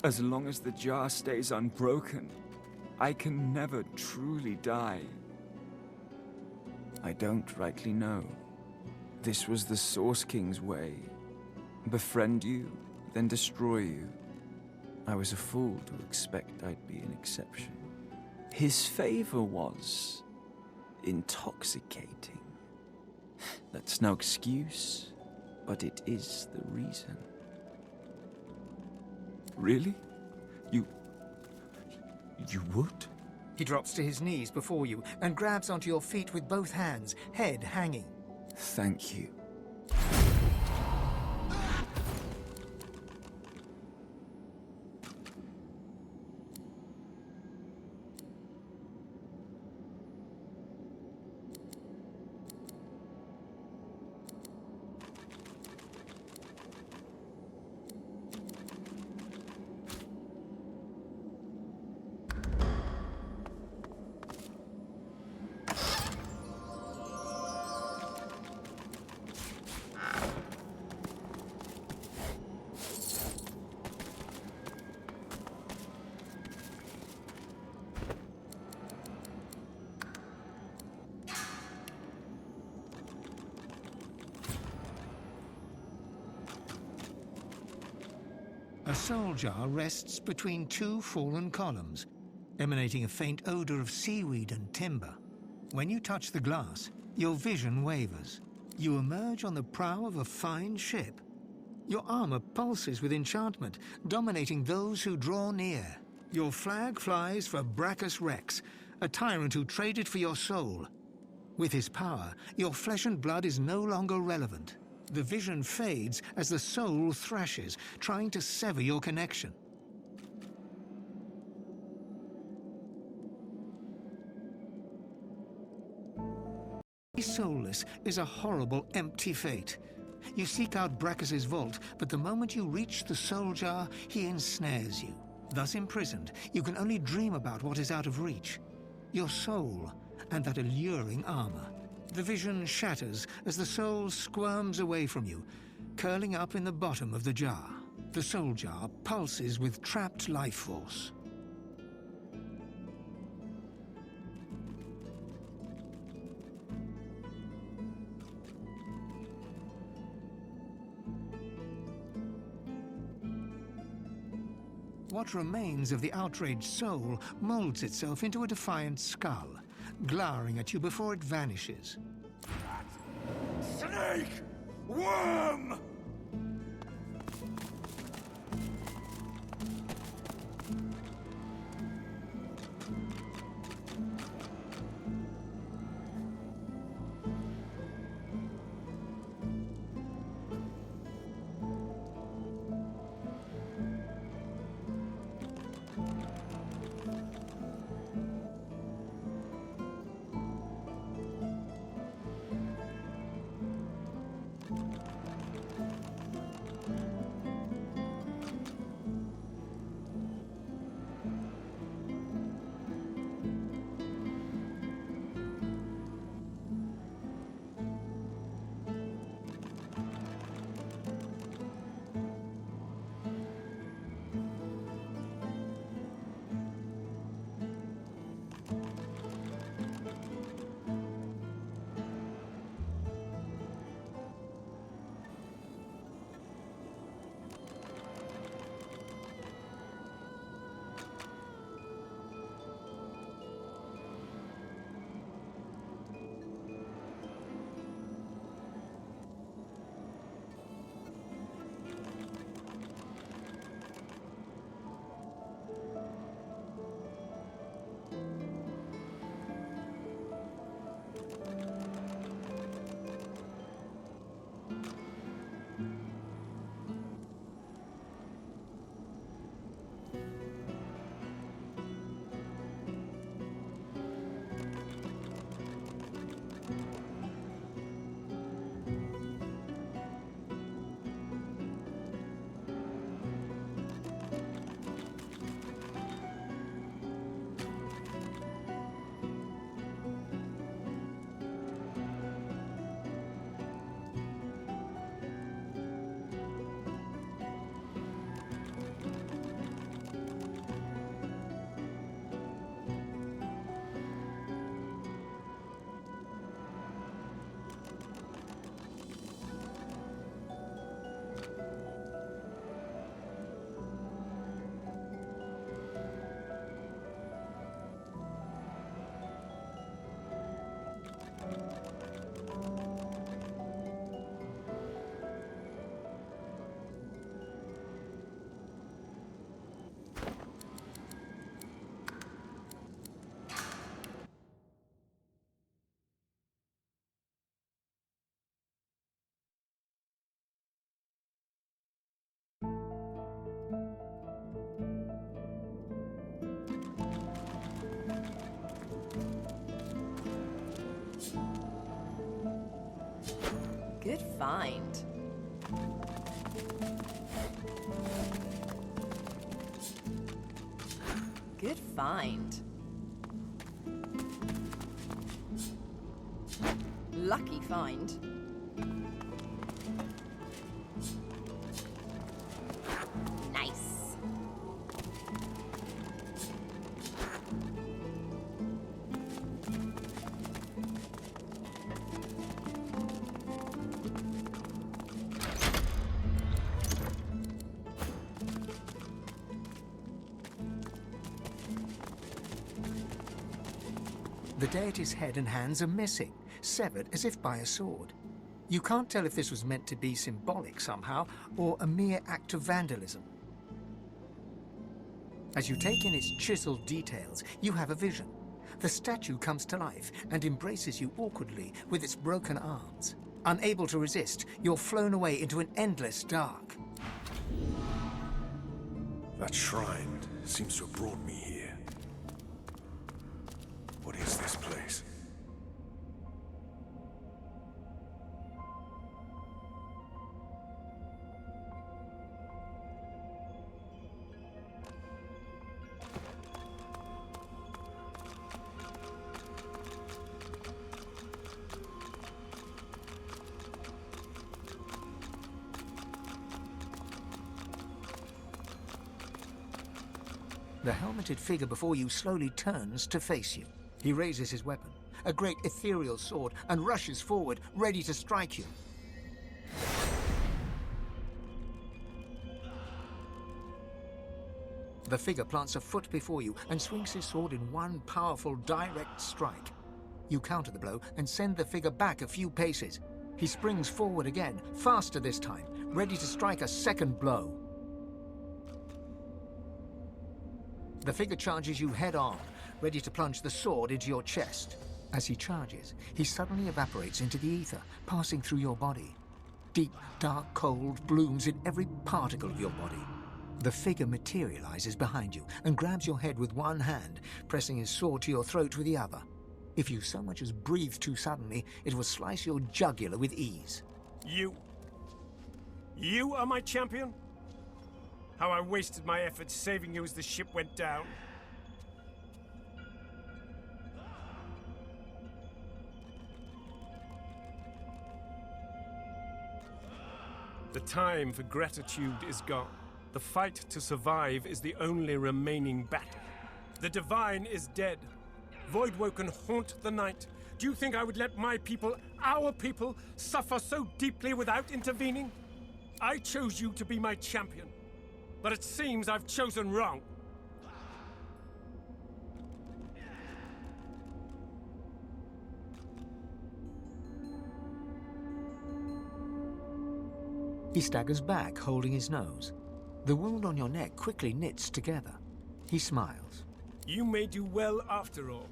As long as the jar stays unbroken, I can never truly die. I don't rightly know. This was the Source King's way. Befriend you, then destroy you. I was a fool to expect I'd be an exception. His favor was intoxicating. That's no excuse, but it is the reason. Really? You would? He drops to his knees before you and grabs onto your feet with both hands, head hanging. Thank you. A soul jar rests between two fallen columns, emanating a faint odor of seaweed and timber. When you touch the glass, your vision wavers. You emerge on the prow of a fine ship. Your armor pulses with enchantment, dominating those who draw near. Your flag flies for Brachus Rex, a tyrant who traded for your soul. With his power, your flesh and blood is no longer relevant. The vision fades as the soul thrashes, trying to sever your connection. Soulless is a horrible, empty fate. You seek out Brachus's vault, but the moment you reach the soul jar, he ensnares you. Thus imprisoned, you can only dream about what is out of reach. Your soul and that alluring armor. The vision shatters as the soul squirms away from you, curling up in the bottom of the jar. The soul jar pulses with trapped life force. What remains of the outraged soul molds itself into a defiant skull, glowering at you before it vanishes. Snake! Worm! Good find. Good find. Lucky find. Nice. The deity's head and hands are missing, severed as if by a sword. You can't tell if this was meant to be symbolic somehow, or a mere act of vandalism. As you take in its chiseled details, you have a vision. The statue comes to life and embraces you awkwardly with its broken arms. Unable to resist, you're flown away into an endless dark. That shrine seems to have brought me here. What is this place? The helmeted figure before you slowly turns to face you. He raises his weapon, a great ethereal sword, and rushes forward, ready to strike you. The figure plants a foot before you and swings his sword in one powerful, direct strike. You counter the blow and send the figure back a few paces. He springs forward again, faster this time, ready to strike a second blow. The figure charges you head on, ready to plunge the sword into your chest. As he charges, he suddenly evaporates into the ether, passing through your body. Deep, dark cold blooms in every particle of your body. The figure materializes behind you and grabs your head with one hand, pressing his sword to your throat with the other. If you so much as breathe too suddenly, it will slice your jugular with ease. You are my champion? How I wasted my efforts saving you as the ship went down. The time for gratitude is gone. The fight to survive is the only remaining battle. The divine is dead. Voidwoken haunt the night. Do you think I would let my people, our people, suffer so deeply without intervening? I chose you to be my champion. But it seems I've chosen wrong. He staggers back, holding his nose. The wound on your neck quickly knits together. He smiles. You may do well after all.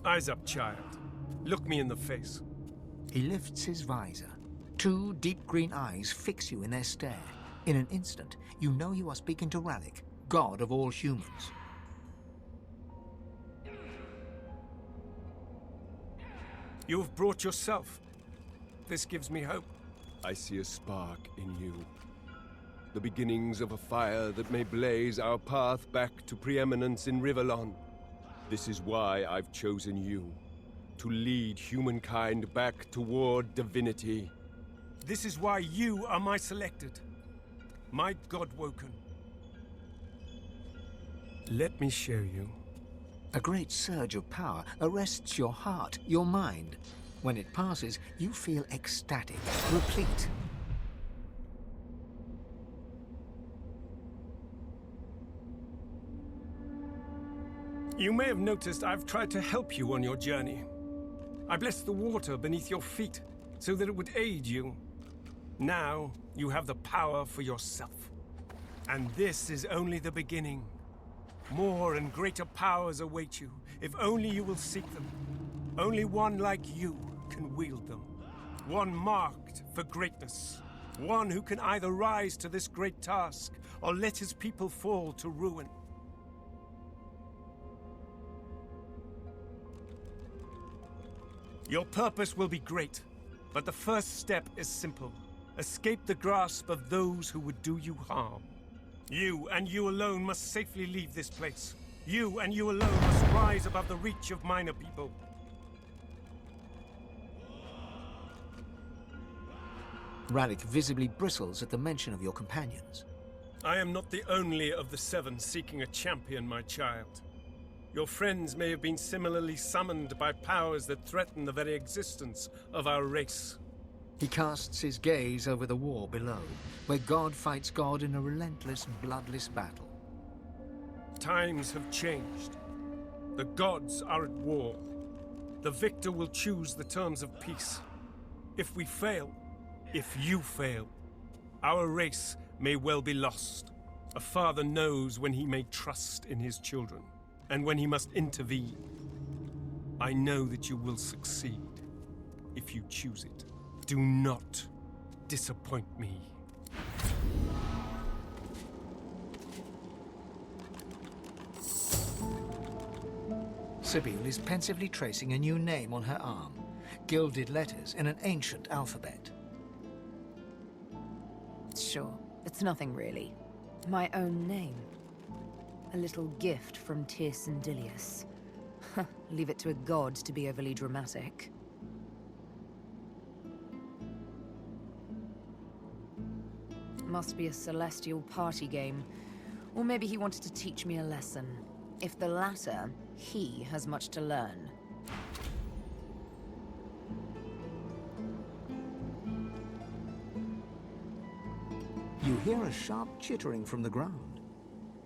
Eyes up, child. Look me in the face. He lifts his visor. Two deep green eyes fix you in their stare. In an instant, you know you are speaking to Ralik, god of all humans. You have brought yourself. This gives me hope. I see a spark in you. The beginnings of a fire that may blaze our path back to preeminence in Rivellon. This is why I've chosen you. To lead humankind back toward divinity. This is why you are my selected. My Godwoken. Let me show you. A great surge of power arrests your heart, your mind. When it passes, you feel ecstatic, replete. You may have noticed I've tried to help you on your journey. I blessed the water beneath your feet so that it would aid you. Now you have the power for yourself. And this is only the beginning. More and greater powers await you, if only you will seek them. Only one like you can wield them. One marked for greatness. One who can either rise to this great task or let his people fall to ruin. Your purpose will be great, but the first step is simple. Escape the grasp of those who would do you harm. You and you alone must safely leave this place. You and you alone must rise above the reach of minor people. Ralik visibly bristles at the mention of your companions. I am not the only of the seven seeking a champion, my child. Your friends may have been similarly summoned by powers that threaten the very existence of our race. He casts his gaze over the war below, where God fights God in a relentless, bloodless battle. Times have changed. The gods are at war. The victor will choose the terms of peace. If we fail, if you fail, our race may well be lost. A father knows when he may trust in his children, and when he must intervene. I know that you will succeed, if you choose it. Do not disappoint me. Sibyl is pensively tracing a new name on her arm, gilded letters in an ancient alphabet. Sure, it's nothing really. My own name. A little gift from Tyrsendilius. Leave it to a god to be overly dramatic. Must be a celestial party game. Or maybe he wanted to teach me a lesson. If the latter, he has much to learn. You hear a sharp chittering from the ground.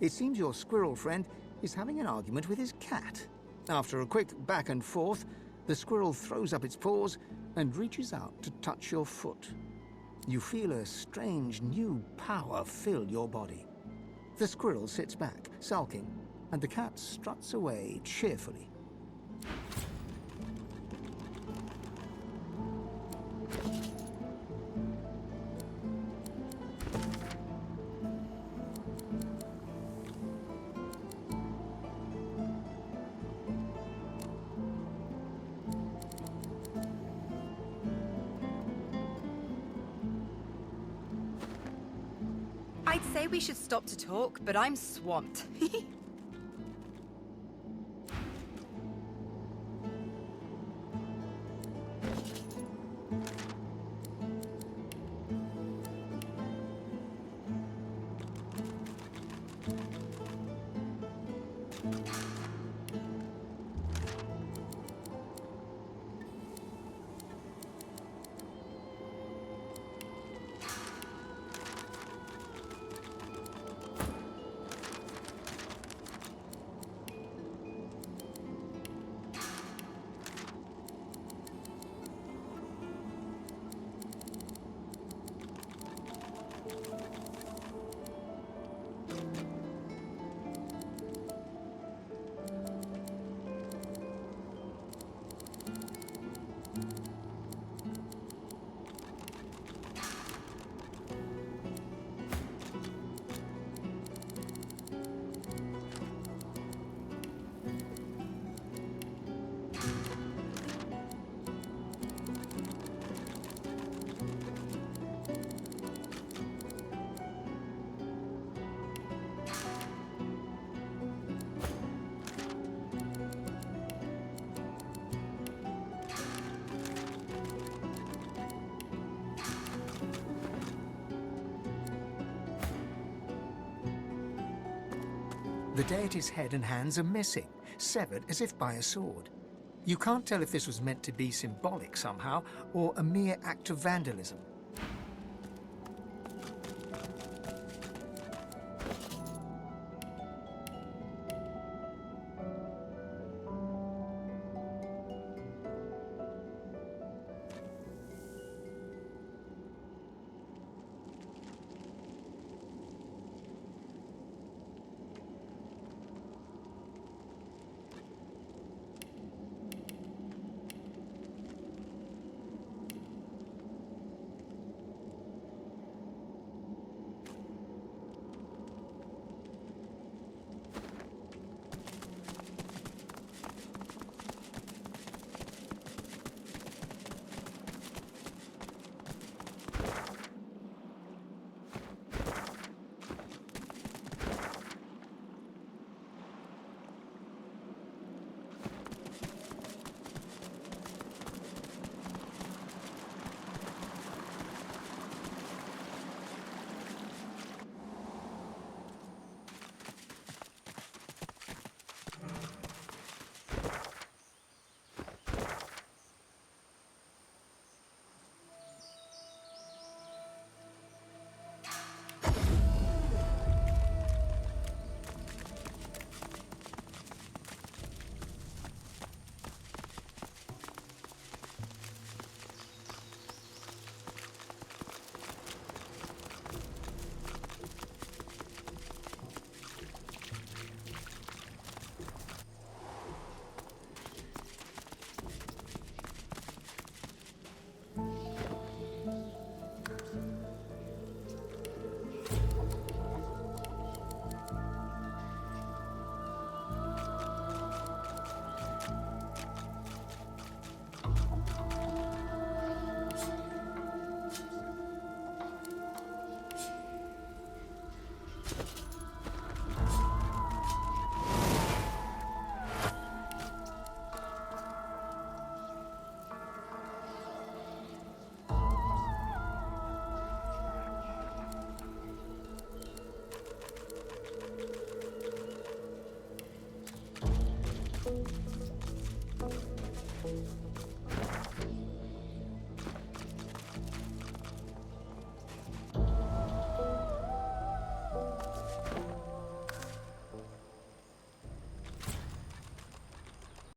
It seems your squirrel friend is having an argument with his cat. After a quick back and forth, the squirrel throws up its paws and reaches out to touch your foot. You feel a strange new power fill your body. The squirrel sits back, sulking, and the cat struts away cheerfully. I'd say we should stop to talk, but I'm swamped. The deity's head and hands are missing, severed as if by a sword. You can't tell if this was meant to be symbolic somehow, or a mere act of vandalism.